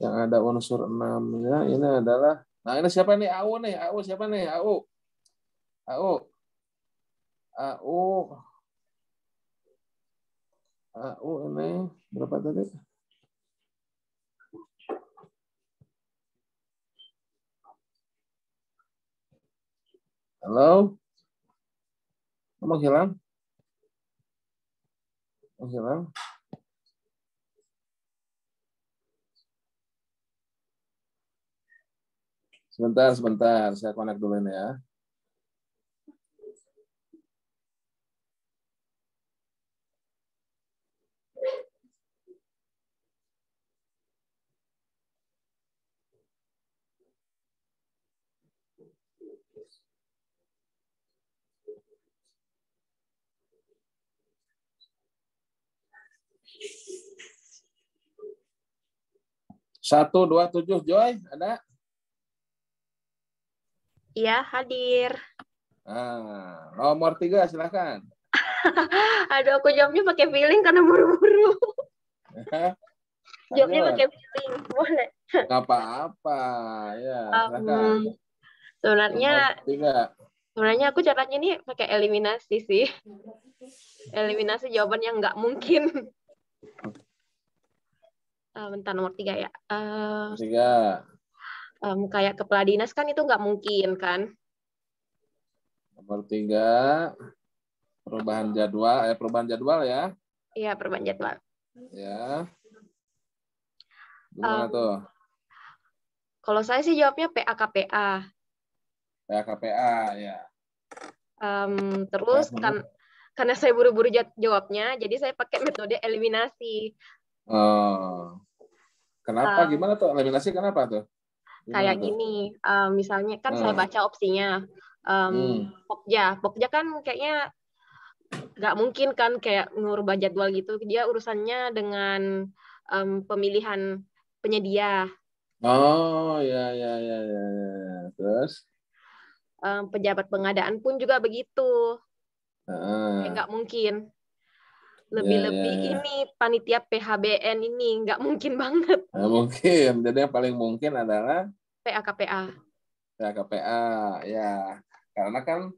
Yang ada unsur 6-nya. Ini adalah. Nah, ini siapa nih? AU nih. AU siapa nih? AU ini berapa tadi? Halo? Kamu hilang? Hilang? Sebentar. Saya connect dulu ini ya. Satu, 2, 7, Joy, ada? Iya, hadir. Nomor 3, silakan. Aduh, aku jawabnya pakai feeling karena buru-buru. Jawabnya Lanjut. pakai feeling, boleh. Nggak apa-apa, ya silakan. Sebenarnya Nomor 3. Sebenarnya aku caranya ini pakai eliminasi sih. Eliminasi jawaban yang nggak mungkin. Bentar, nomor 3 ya. 3. Kayak kepala dinas kan itu nggak mungkin kan. Nomor 3. Perubahan jadwal ya. Iya, perubahan jadwal. Ya. Gimana tuh? Kalau saya sih jawabnya PAKPA. PAKPA, ya. Terus karena saya buru-buru jawabnya, jadi saya pakai metode eliminasi. Oh. Kenapa? Gimana tuh? Eliminasi kenapa tuh? Kayak gini, misalnya kan saya baca opsinya. Pokja kan kayaknya nggak mungkin kan kayak ngubah jadwal gitu. Dia urusannya dengan pemilihan penyedia. Oh, ya. Terus? Pejabat pengadaan pun juga begitu. Nggak mungkin. Lebih-lebih ini panitia PHBN ini nggak mungkin banget. Nggak mungkin. Jadi yang paling mungkin adalah PAKPA. PAKPA, ya. Karena kan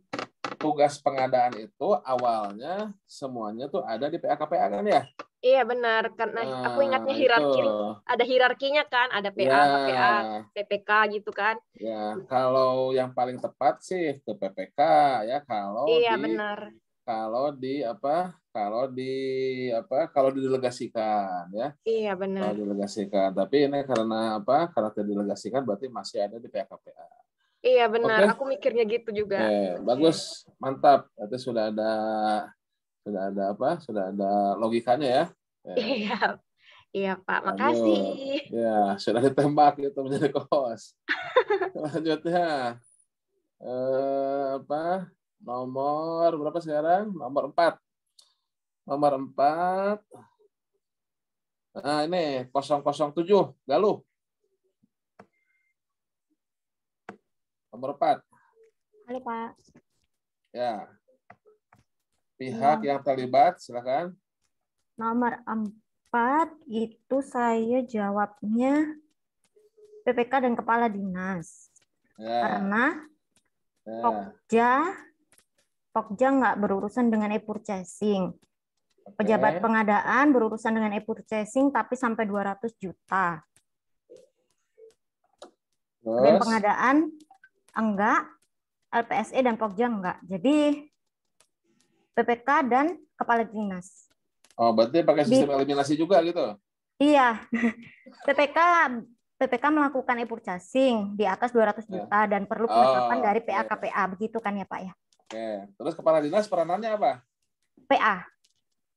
tugas pengadaan itu awalnya semuanya tuh ada di PAKPA kan ya? Iya benar, karena aku ingatnya ada hierarkinya kan, ada PA, KPA, PPK gitu kan. Ya, kalau yang paling tepat sih ke PPK ya, benar. Kalau didelegasikan ya. Iya benar. Kalau didelegasikan, tapi ini karena Karena didelegasikan berarti masih ada di PAKPA. Iya benar, aku mikirnya gitu juga. Bagus, mantap. Berarti sudah ada logikanya ya. Iya Pak, makasih. Ya, sudah ditembak itu menjadi co-host. Selanjutnya nomor berapa sekarang? Nomor 4. Nah, ini 007, Galuh. Nomor 4. Halo, Pak. Ya. Pihak yang terlibat, silakan. Nomor 4 itu saya jawabnya PPK dan Kepala Dinas. Ya. Karena Pokja nggak berurusan dengan e-purchasing. Pejabat pengadaan berurusan dengan e-purchasing tapi sampai 200 juta. Dan pengadaan enggak, LPSE dan Pokja enggak. Jadi PPK dan Kepala Dinas. Oh, berarti pakai sistem eliminasi juga gitu? Iya. PPK melakukan e-purchasing di atas 200 juta dan perlu penetapan dari PA-KPA. Begitu kan ya, Pak ya? Oke. Terus Kepala Dinas peranannya apa? PA.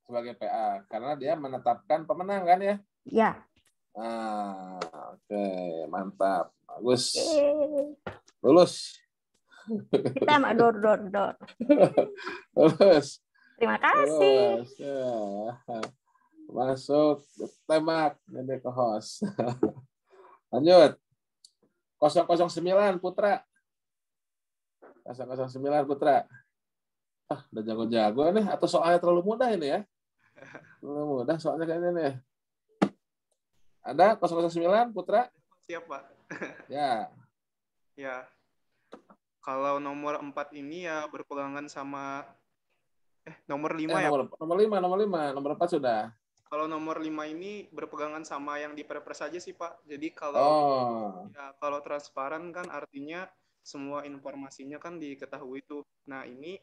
Sebagai PA. Karena dia menetapkan pemenang kan ya? Iya. Oke. Mantap. Bagus. Lulus. Kita mak dor. Lulus. Terima kasih. Lulus. Ya. Masuk tembak jadi co-host. Lanjut. 009 Putra. 009 Putra. Udah jago-jago nih atau soalnya terlalu mudah ini ya? Terlalu mudah soalnya kayaknya nih. Ada 009 Putra? Siap, Pak. Ya. Ya. Kalau nomor 4 ini ya berpegangan sama nomor 5 ya. Nomor 4 sudah. Kalau nomor 5 ini berpegangan sama yang di Perpres saja sih, Pak. Jadi kalau kalau transparan kan artinya semua informasinya kan diketahui itu. Nah, ini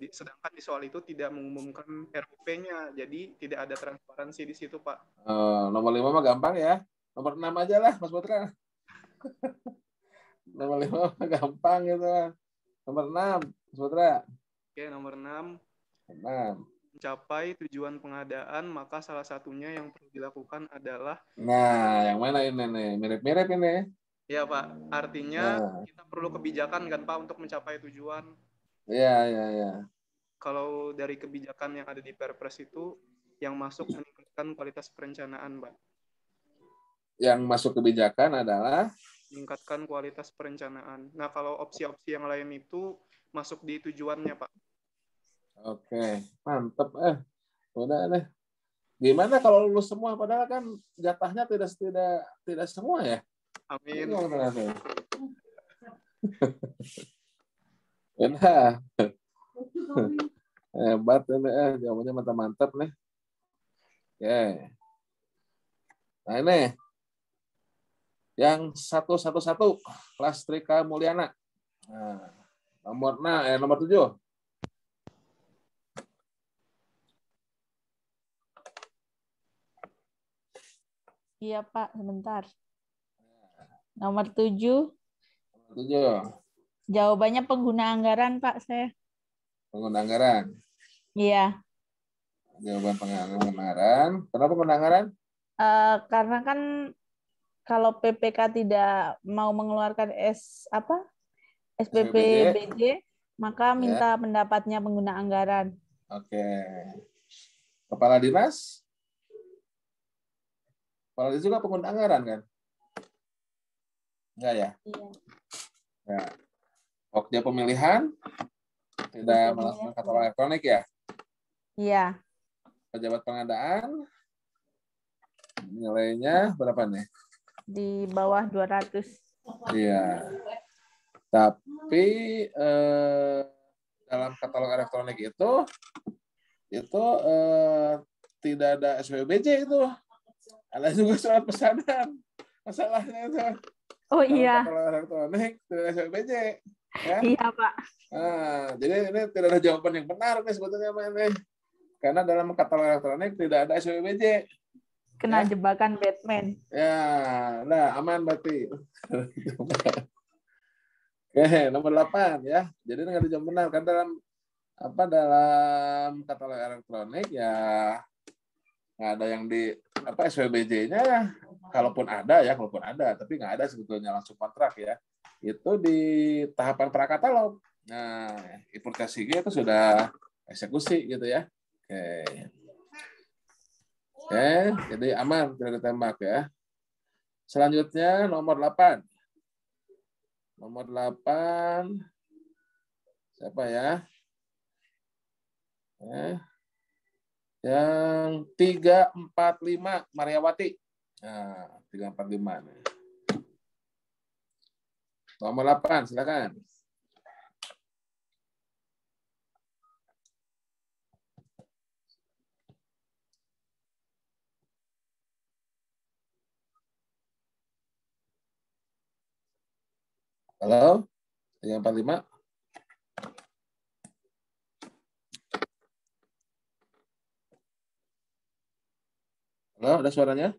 sedangkan di soal itu tidak mengumumkan RUP-nya. Jadi tidak ada transparansi di situ, Pak. Nomor 5 mah gampang ya. Nomor 6 aja lah, Mas Putra. Nomor 5 mah gampang gitu. Nomor 6, Mas Putra. Oke, nomor 6. 6. Mencapai tujuan pengadaan, maka salah satunya yang perlu dilakukan adalah... Nah, yang mana ini nih? Mirip-mirip ini. Iya, Pak. Artinya kita perlu kebijakan kan, Pak, untuk mencapai tujuan. Iya. Kalau dari kebijakan yang ada di Perpres itu, yang masuk meningkatkan kualitas perencanaan, Pak. Yang masuk kebijakan adalah? meningkatkan kualitas perencanaan. Nah, kalau opsi-opsi yang lain itu masuk di tujuannya, Pak. Oke, mantep. Udah deh. Gimana kalau lulus semua? Padahal kan jatahnya tidak semua ya. Amin. Udah. Hebat ini, jawabannya mantap nih. Oke. Nah ini yang 111 Lastrika Mulyana. Nah, nomor 7. Iya Pak, sebentar. Nomor 7. Jawabannya pengguna anggaran Pak saya. Pengguna anggaran. Iya. Jawaban pengguna anggaran. Kenapa pengguna anggaran? Karena kan kalau PPK tidak mau mengeluarkan SPPBJ, maka minta pendapatnya pengguna anggaran. Oke. Kepala dinas? Kepala dinas juga pengguna anggaran kan? Enggak ya? Iya. Ya. Pokja pemilihan tidak melakukan katalog elektronik ya? Iya. Pejabat pengadaan nilainya berapa nih? Di bawah 200. Iya. Tapi dalam katalog elektronik itu tidak ada SPBJ itu. Ada juga surat pesanan. Masalahnya itu. Oh iya. Katalog elektronik tidak ada SPBJ. Ya? Iya Pak. Nah, jadi ini tidak ada jawaban yang benar nih sebetulnya Pak ini. Karena dalam katalog elektronik tidak ada SPBJ. Kena jebakan Batman. Ya, nah aman berarti. Oke, nomor 8 ya. Jadi nggak dijawab benar kan dalam katalog elektronik ya nggak ada yang di SPBJ-nya. Kalaupun ada, tapi nggak ada sebetulnya langsung kontrak ya. Itu di tahapan prakatalog. Nah, importasi itu sudah eksekusi gitu ya. Oke, jadi aman tidak ditembak ya. Selanjutnya nomor 8. Nomor 8 siapa ya? Yang 345 Mariawati. Nah, 345 nih. Nomor 8, silakan. Halo? 345? Halo, ada suaranya?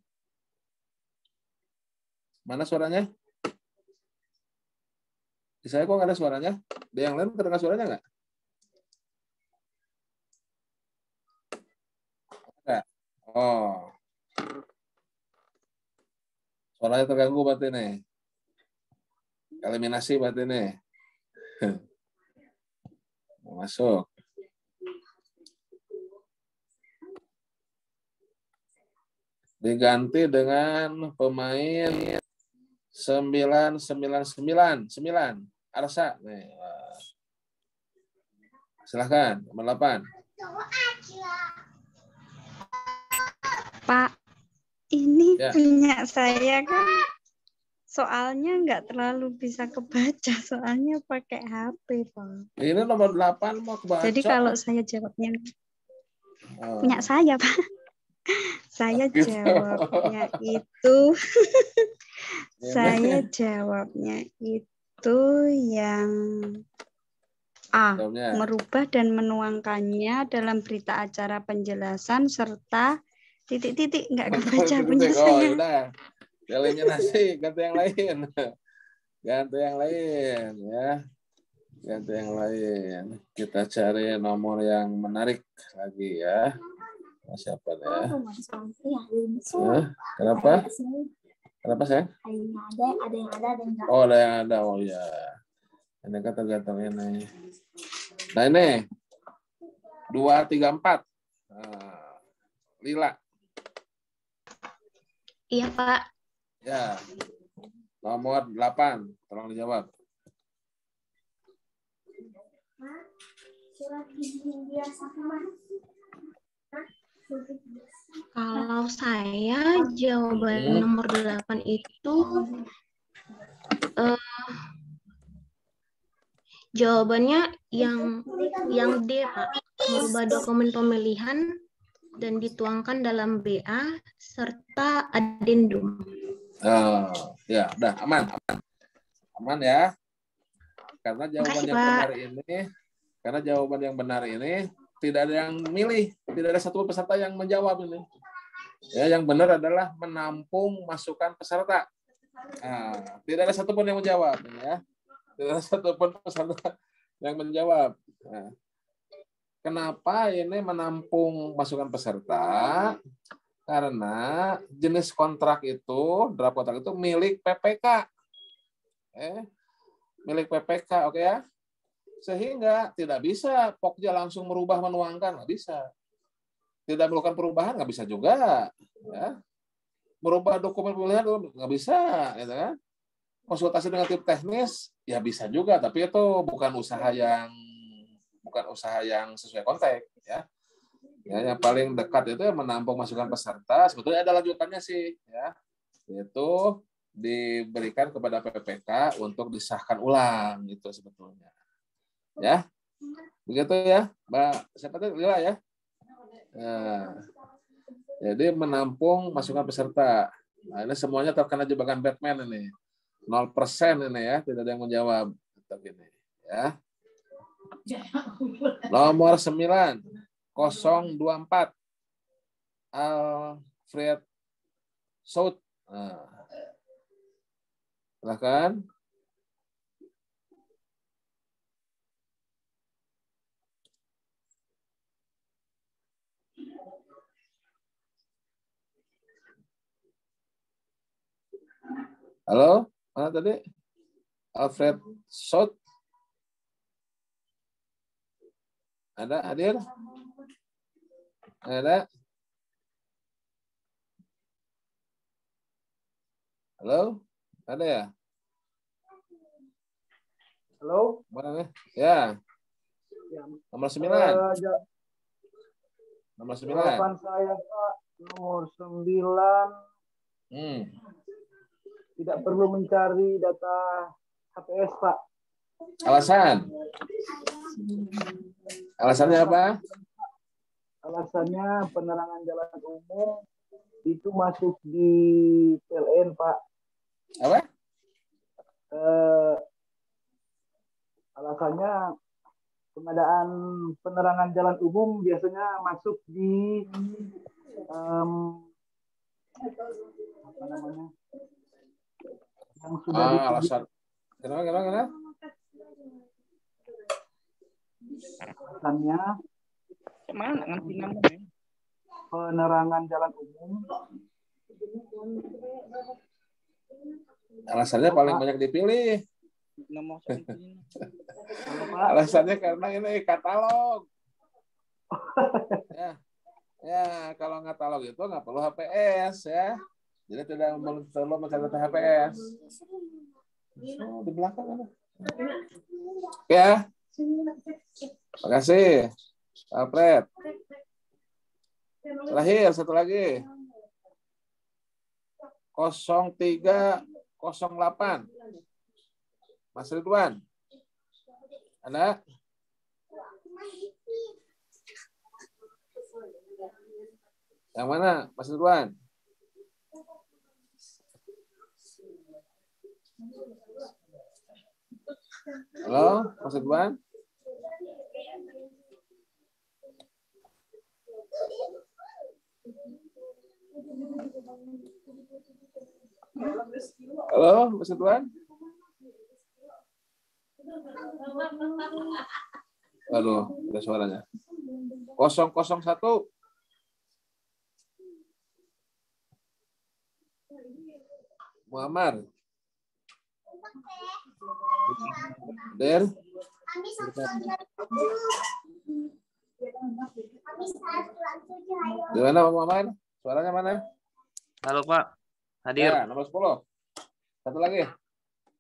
Mana suaranya? Di saya kok nggak ada suaranya? Di yang lain terdengar suaranya nggak? Ada. Oh. Suaranya terganggu berarti nih. Eliminasi berarti nih. Masuk. Diganti dengan pemain 999. Arsa. Nih. Silahkan, nomor 8. Pak, ini punya saya kan soalnya nggak terlalu bisa kebaca, soalnya pakai HP, Pak. Ini nomor 8 mau kebaca. Jadi kalau saya jawabnya punya saya, Pak. Saya jawabnya itu saya jawabnya itu yang A, merubah dan menuangkannya dalam berita acara penjelasan serta titik-titik nggak kebaca punya saya. Udah. Eliminasi, ganti yang lain. Ganti yang lain ya. Ganti yang lain. Kita cari nomor yang menarik lagi ya. Siapa ya? Kenapa? Kenapa saya? Ada yang ada enggak. Oh, ada yang ada. Oh ya. Ini kan tergantung ini. Nah ini 2, 3, 4. Lila. Iya Pak. Ya. Nomor 8, tolong dijawab. Kalau saya jawaban nomor 8 itu jawabannya yang D, Pak. Merubah dokumen pemilihan dan dituangkan dalam BA serta adendum. Oh, ya, udah aman. Aman ya. Karena jawaban yang benar ini tidak ada yang milih, tidak ada satu peserta yang menjawab ini. Ya, yang benar adalah menampung masukan peserta. Nah, tidak ada satupun yang menjawab, ya. Tidak ada satupun peserta yang menjawab. Nah, kenapa ini menampung masukan peserta? Karena jenis kontrak itu, draft kontrak itu milik PPK. Milik PPK, oke ya? Sehingga tidak bisa Pokja langsung merubah menuangkan, nggak bisa. Tidak melakukan perubahan nggak bisa juga, ya. Merubah dokumen pemilihan nggak bisa, gitu kan? Konsultasi dengan tim teknis ya bisa juga, tapi itu bukan usaha yang sesuai konteks, ya. Ya, yang paling dekat itu menampung masukan peserta. Sebetulnya ada lanjutannya sih, ya. Yaitu diberikan kepada PPK untuk disahkan ulang, itu sebetulnya. Ya, begitu ya, Mbak. Siapa tadi Lila ya? Nah, jadi menampung masukan peserta. Nah, ini semuanya terkena jebakan Batman ini. 0% ini ya, tidak ada yang menjawab. Begini, ya. Nomor 9, 024. Alfred South. Nah, silakan. Halo, mana tadi? Alfred South. Ada hadir? Ada? Halo? Ada ya? Halo? Mana nih? Ya. Nomor 9. Nomor 9. Jawaban saya, Pak, nomor 9. Tidak perlu mencari data HPS, Pak. Alasan? Alasannya apa? Alasannya penerangan jalan umum itu masuk di PLN, Pak. Apa? Alasannya pengadaan penerangan jalan umum biasanya masuk di apa namanya? Yang sudah alasan. Kenapa? Alasannya penerangan jalan umum. Alasannya paling banyak dipilih. Alasannya karena ini katalog. Ya, kalau katalog itu nggak perlu HPS ya. Jadi tidak perlu mencari HPS. Di belakang ada. Ya. Terima kasih, Alfred. Terakhir satu lagi. 0308. Mas Ridwan. Ada? Yang mana, Mas Ridwan? Halo, Mas Ridwan? Halo, Mas Ridwan? Aduh, ada suaranya. 001. Muhammad. Der. Gimana Pak Muhammad? Suaranya mana? Halo Pak. Hadir. Ya, nomor 10. Satu lagi.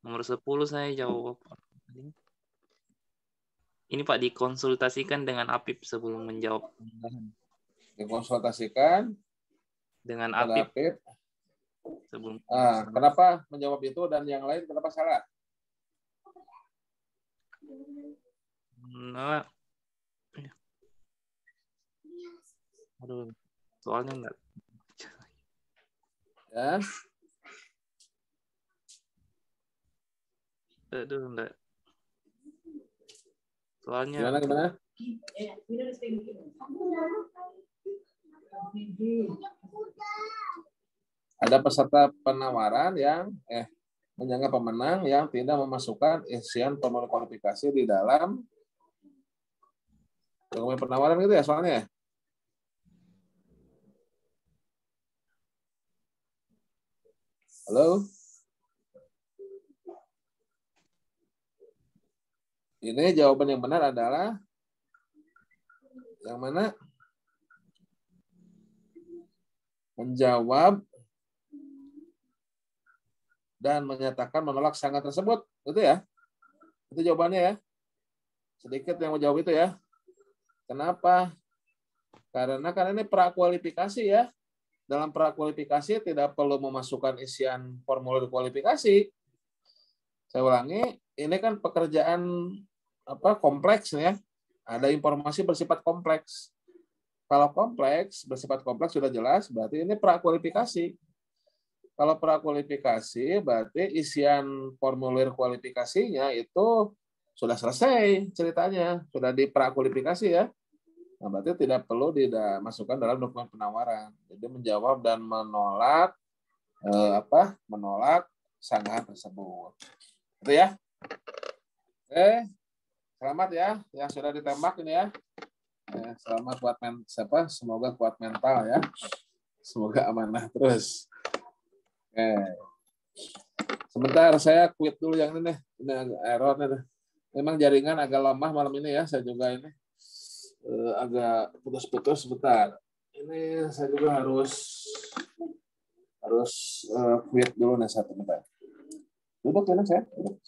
Nomor 10 saya jawab. Ini Pak, dikonsultasikan dengan Apip sebelum menjawab. Dikonsultasikan dengan Apip. Sebelum. Kenapa menjawab itu dan yang lain kenapa salah? Nah, aduh, soalnya enggak. Ya. Aduh, enggak. Soalnya gimana? Ada peserta penawaran yang menyangka pemenang yang tidak memasukkan isian formulir kualifikasi di dalam dokumen penawaran gitu ya soalnya. Halo? Ini jawaban yang benar adalah yang mana? Menjawab dan menyatakan menolak sangat tersebut. Gitu ya. Itu jawabannya ya. Sedikit yang menjawab itu ya. Kenapa? Karena ini prakualifikasi ya. Dalam prakualifikasi tidak perlu memasukkan isian formulir kualifikasi. Saya ulangi, ini kan pekerjaan kompleks ya. Ada informasi bersifat kompleks. Kalau kompleks, bersifat kompleks sudah jelas, berarti ini prakualifikasi. Kalau prakualifikasi, berarti isian formulir kualifikasinya itu sudah selesai ceritanya, sudah diprakualifikasi ya. Nah, berarti tidak perlu dimasukkan dalam dokumen penawaran. Jadi menjawab dan menolak menolak sanggahan tersebut. Itu ya. Oke. Selamat ya yang sudah ditembak ini ya. Selamat buat semoga kuat mental ya. Semoga amanah terus. Oke. Sebentar saya quit dulu yang ini nih. Ini agak error nih. Memang jaringan agak lemah malam ini ya. Saya juga ini agak putus-putus sebentar. Ini saya juga harus quit dulu nih satu bentar. Duduk ya saya. Duduk.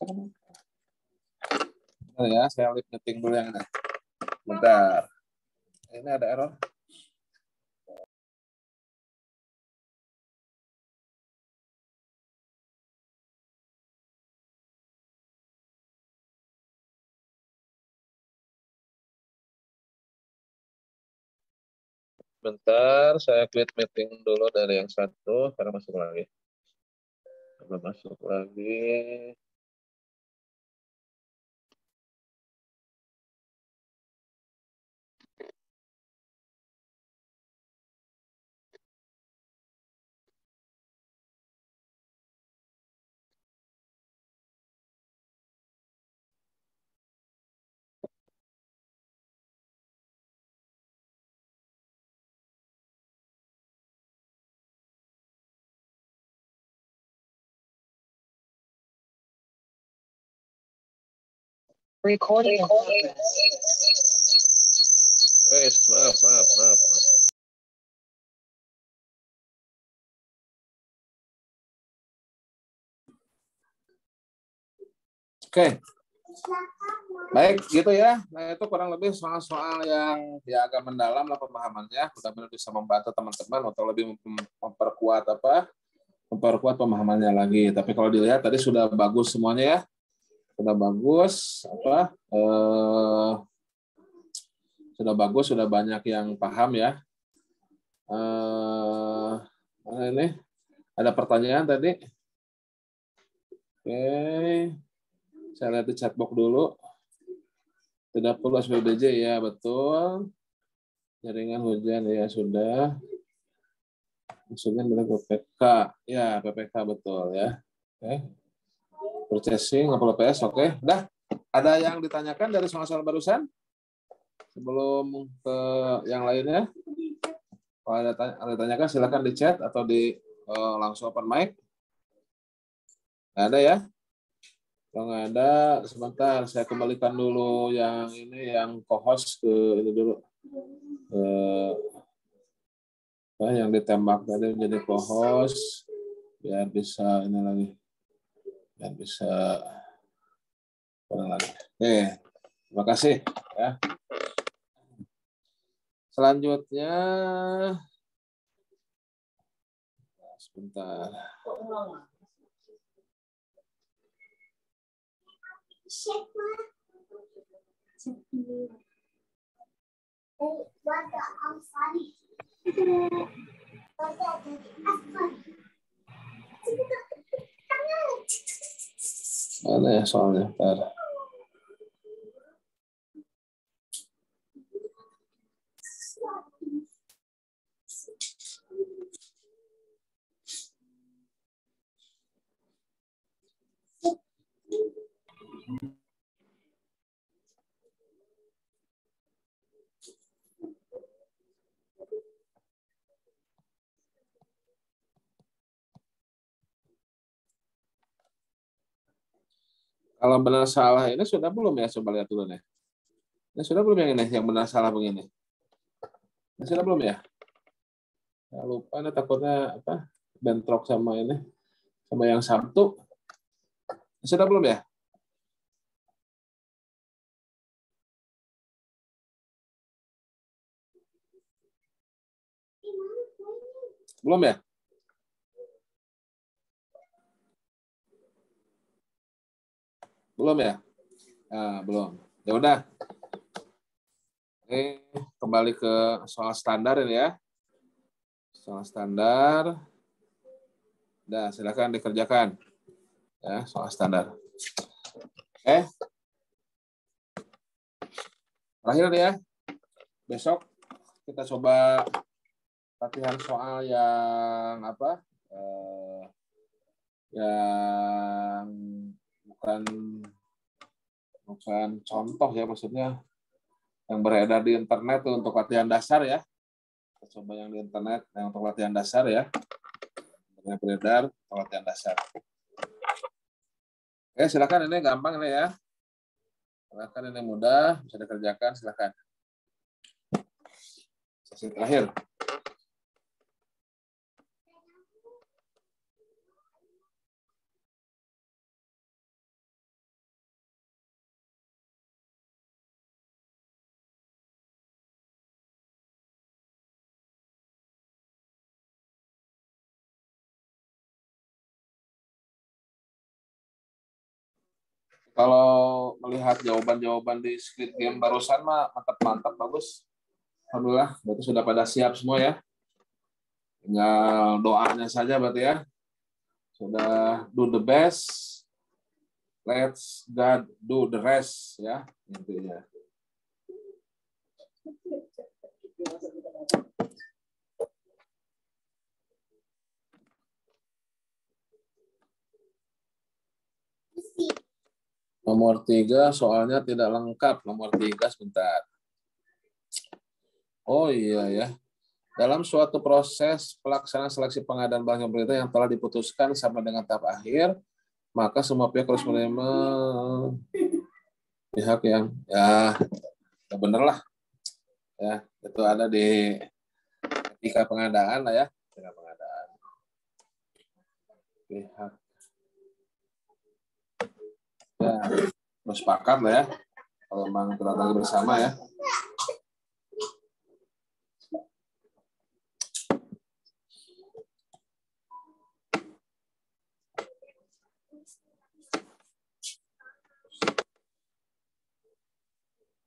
Ya, saya live meeting dulu yang ini. Bentar. Ini ada error. Bentar, saya quit meeting dulu dari yang satu, karena masuk lagi. Belum masuk lagi. Recording. Maaf. Oke. Baik, gitu ya. Nah, itu kurang lebih soal-soal yang agak mendalam lah pemahamannya. Mudah-mudahan bisa membantu teman-teman untuk lebih memperkuat pemahamannya lagi. Tapi kalau dilihat tadi sudah bagus semuanya ya. Sudah bagus sudah banyak yang paham ya. Ini ada pertanyaan tadi. Oke. Saya lihat di chatbox dulu. Tidak perlu SPBJ ya, betul. Jaringan hujan ya sudah. Maksudnya PPK. Ya, PPK betul ya. Oke. Purchasing, nggak PS, oke. Dah, ada yang ditanyakan dari soal-soal barusan? Sebelum ke yang lainnya? Kalau ada ditanyakan, silakan di chat atau di langsung open mic. Nggak ada ya? Kalau nggak ada, sebentar. Saya kembalikan dulu yang ini, yang co-host ke ini dulu. Yang ditembak tadi menjadi co-host. Biar bisa ini lagi. Dan bisa lagi. Oke, terima kasih ya. Selanjutnya sebentar. Mana ya soalnya? Bentar. Kalau benar salah ini sudah belum ya? Coba lihat dulu nih. Ini sudah belum yang ini, yang benar salah begini? Ini sudah belum ya? Saya lupa, takutnya apa? Bentrok sama ini, sama yang Sabtu. Ini sudah belum ya? Belum ya? Belum ya? Nah, belum. Ya udah. Ini kembali ke soal standar ini ya. Soal standar. Nah, silakan dikerjakan. Ya, soal standar. Terakhir nih ya. Besok kita coba latihan soal yang apa? Yang bukan contoh ya, maksudnya yang beredar di internet tuh untuk latihan dasar ya. Kita coba yang di internet yang untuk latihan dasar ya. Yang beredar untuk latihan dasar. Oke, silakan, ini gampang nih ya. Silakan, ini mudah, bisa dikerjakan, silakan. Sesi terakhir. Kalau melihat jawaban-jawaban di Squid Game barusan mah mantap-mantap, bagus. Alhamdulillah, berarti sudah pada siap semua ya. Tinggal doanya saja berarti ya. Sudah do the best, let's God do the rest ya intinya. Nomor 3 soalnya tidak lengkap. Nomor 3 sebentar. Oh iya ya. Dalam suatu proses pelaksanaan seleksi pengadaan barang pemerintah yang telah diputuskan sampai dengan tahap akhir, maka semua pihak harus menerima pihak yang ya bener lah. Ya, itu ada di etika pengadaan lah ya. Etika pengadaan. Pihak. Ya, harus sepakat lah ya. Kalau memang terlalu bersama ya.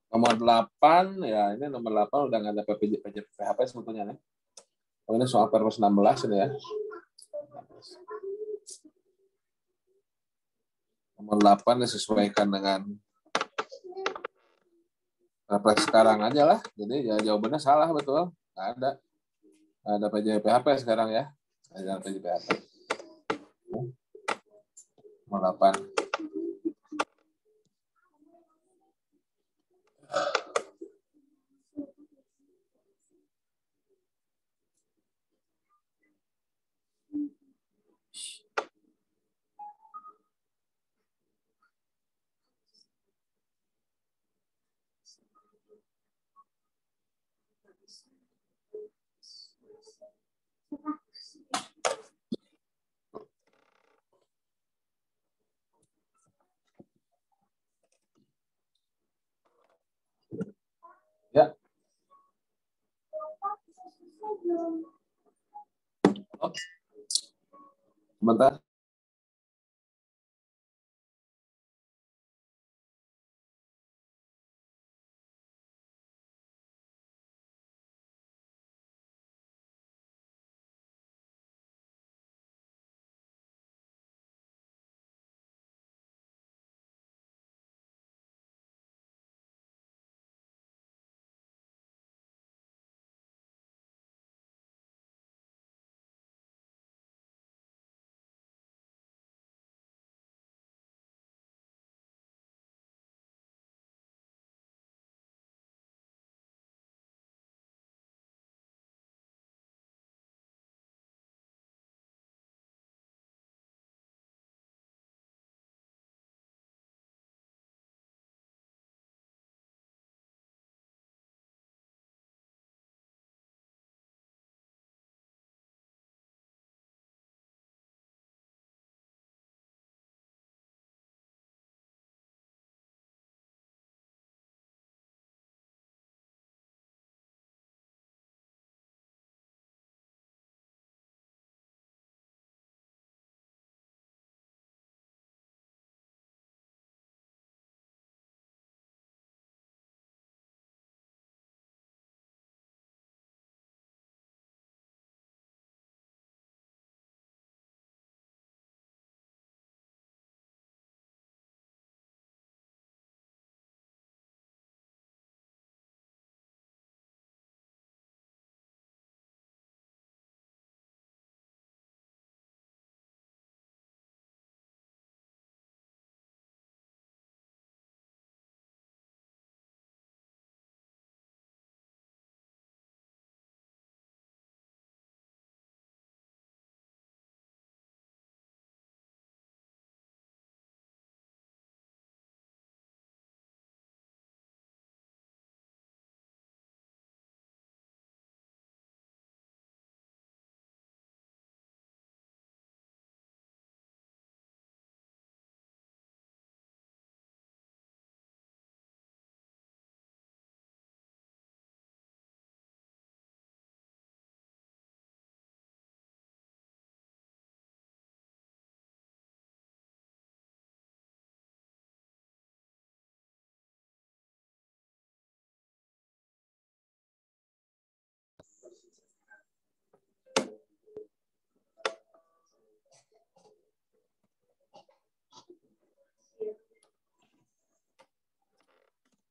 Nomor 8, ya ini nomor 8 udah nggak ada PHP sebetulnya nih. Oh, ini soal Perpres 16 ini ya. Nomor 8 disesuaikan dengan Perpres sekarang aja lah. Jadi ya jawabannya salah betul. Nggak ada. Nggak ada PHP sekarang ya. Nggak ada PHP. Nomor 8. Sebentar.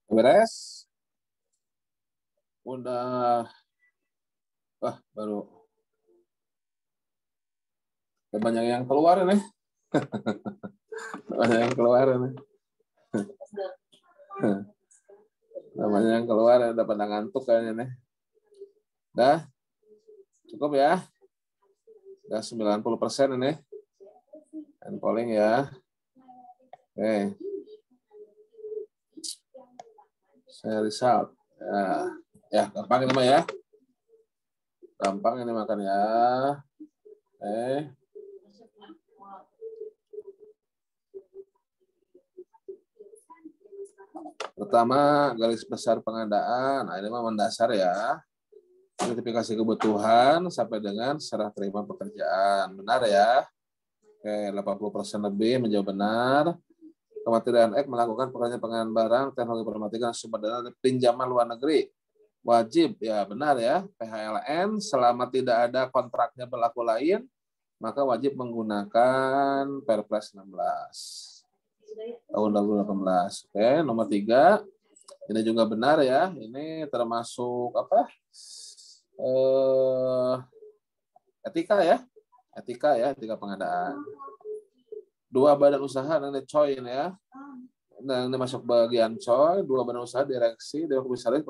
Beres? Udah. Wah, baru. Banyak yang keluar nih. Banyak yang keluar nih. Namanya yang keluar, udah pada ngantuk kayaknya nih. Dah? Cukup ya? Udah 90% ini. And polling ya. Oke. Saya result. Ya, gampang ini mah ya. Gampang ini makan ya. Pertama, garis besar pengadaan. Nah, ini mah mendasar ya. Identifikasi kebutuhan sampai dengan serah terima pekerjaan. Benar ya? Oke, 80% lebih menjawab benar. Kementerian Ek melakukan pekerjaan pengadaan barang, teknologi informatika, sumber daya pinjaman luar negeri. Wajib, ya benar ya. PHLN selama tidak ada kontraknya berlaku lain, maka wajib menggunakan Perpres 16 tahun 2018. Oke, nomor 3. Ini juga benar ya. Ini termasuk apa? Etika ya. Etika pengadaan. 2 badan usaha, ini coy ini ya. Nah, ini masuk bagian coy, 2 badan usaha, direksi, dewan komisaris,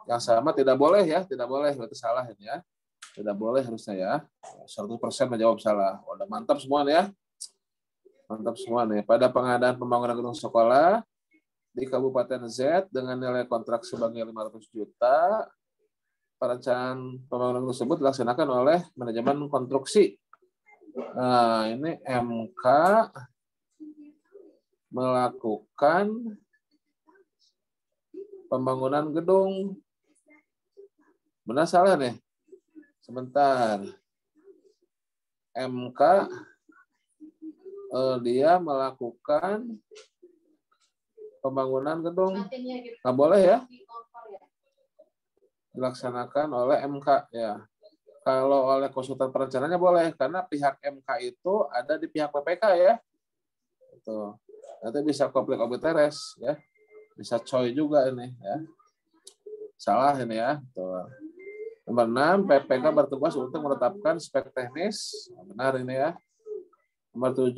yang sama tidak boleh ya, tidak boleh, berarti salah ini ya. Tidak boleh harusnya ya. 100% menjawab salah. Udah mantap semua nih ya. Mantap semua nih. Pada pengadaan pembangunan gedung sekolah di Kabupaten Z dengan nilai kontrak sebanyak 500 juta, perencanaan pembangunan tersebut dilaksanakan oleh manajemen konstruksi. Nah, ini MK melakukan pembangunan gedung. Benar salah nih? Sebentar. MK dia melakukan pembangunan gedung. Nggak boleh ya? Dilaksanakan oleh MK ya. Kalau oleh konsultan perencanaannya boleh, karena pihak MK itu ada di pihak PPK ya. Itu. Nanti bisa konflik of interest ya. Bisa coy juga ini ya. Salah ini ya. Tuh. Nomor 6, PPK bertugas untuk menetapkan spek teknis. Benar ini ya. Nomor 7,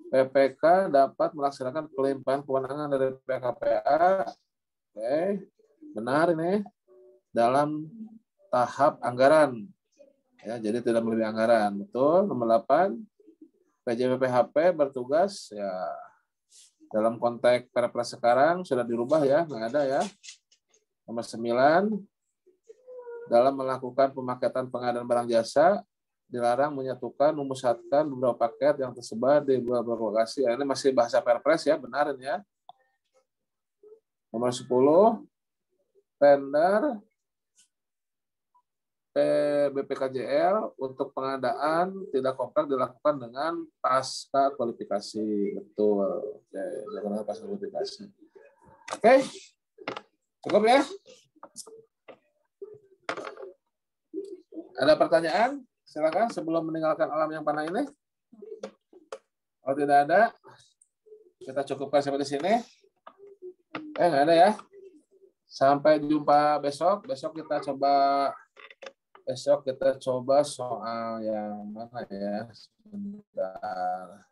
PPK dapat melaksanakan pelimpahan kewenangan dari PKPA. Oke. Benar ini. Dalam tahap anggaran. Ya, jadi tidak melebihi anggaran. Betul. Nomor 8, PJPPHP bertugas ya dalam konteks Perpres sekarang sudah dirubah ya, nggak ada ya. Nomor 9, dalam melakukan pemaketan pengadaan barang jasa dilarang menyatukan, memusatkan beberapa paket yang tersebar di beberapa lokasi. Ya, ini masih bahasa Perpres ya, benar ini ya. Nomor 10, tender BPKJL untuk pengadaan tidak kontrak dilakukan dengan pasca kualifikasi. Betul. Oke, dilakukan pasca kualifikasi. Oke. Cukup ya? Ada pertanyaan? Silakan sebelum meninggalkan alam yang panah ini. Kalau tidak ada, kita cukupkan sampai di sini. Nggak ada ya? Sampai jumpa besok. Besok kita coba soal yang mana ya? Sebentar.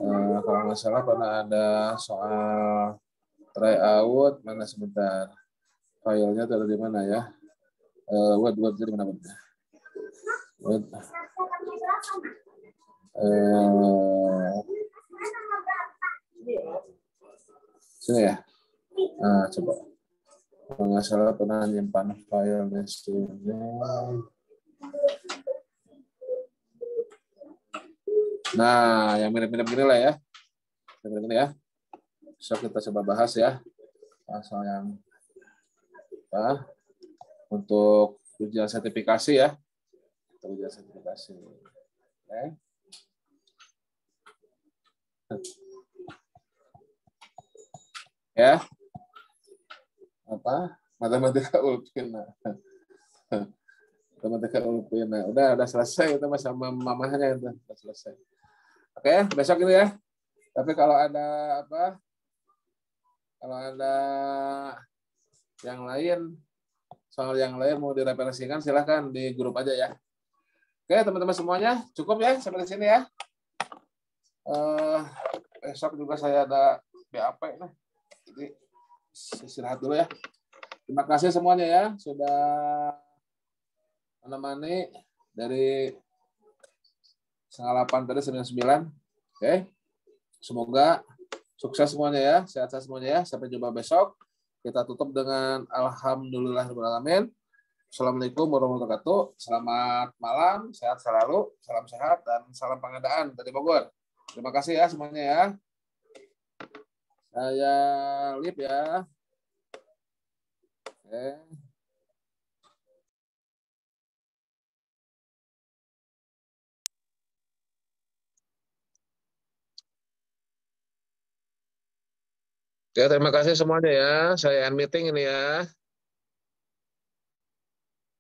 Kalau nggak salah pernah ada soal tryout, mana sebentar. Filenya itu ada di mana ya? Word di mana benar? Word. Sini ya. Nah, coba. Kalau nggak salah pernah nyimpan file di sini. Nah, yang mirip-mirip gini lah ya. Mirip-mirip ya. So, kita coba bahas ya. Soal yang apa? Untuk ujian sertifikasi ya. Untuk ujian sertifikasi. Oke. Ya. Apa? Matematika Ulpina. Matematika Ulpina. Udah selesai itu sama mamahnya itu. Udah selesai. Oke, besok ini ya. Tapi kalau ada apa? Kalau ada yang lain, soal yang lain mau direferensikan silahkan di grup aja ya. Oke, teman-teman semuanya, cukup ya sampai di sini ya. Besok juga saya ada BAP nih. Jadi istirahat dulu ya. Terima kasih semuanya ya sudah menemani dari 7:30 tadi 9:09. Oke. Semoga sukses semuanya ya, sehat-sehat semuanya ya. Sampai jumpa besok. Kita tutup dengan alhamdulillahirobbilalamin. Assalamualaikum warahmatullahi wabarakatuh. Selamat malam, sehat selalu, salam sehat dan salam pengadaan dari Bogor. Terima kasih ya semuanya ya. Saya live ya. Oke. Ya, terima kasih semuanya ya. Saya end meeting ini ya.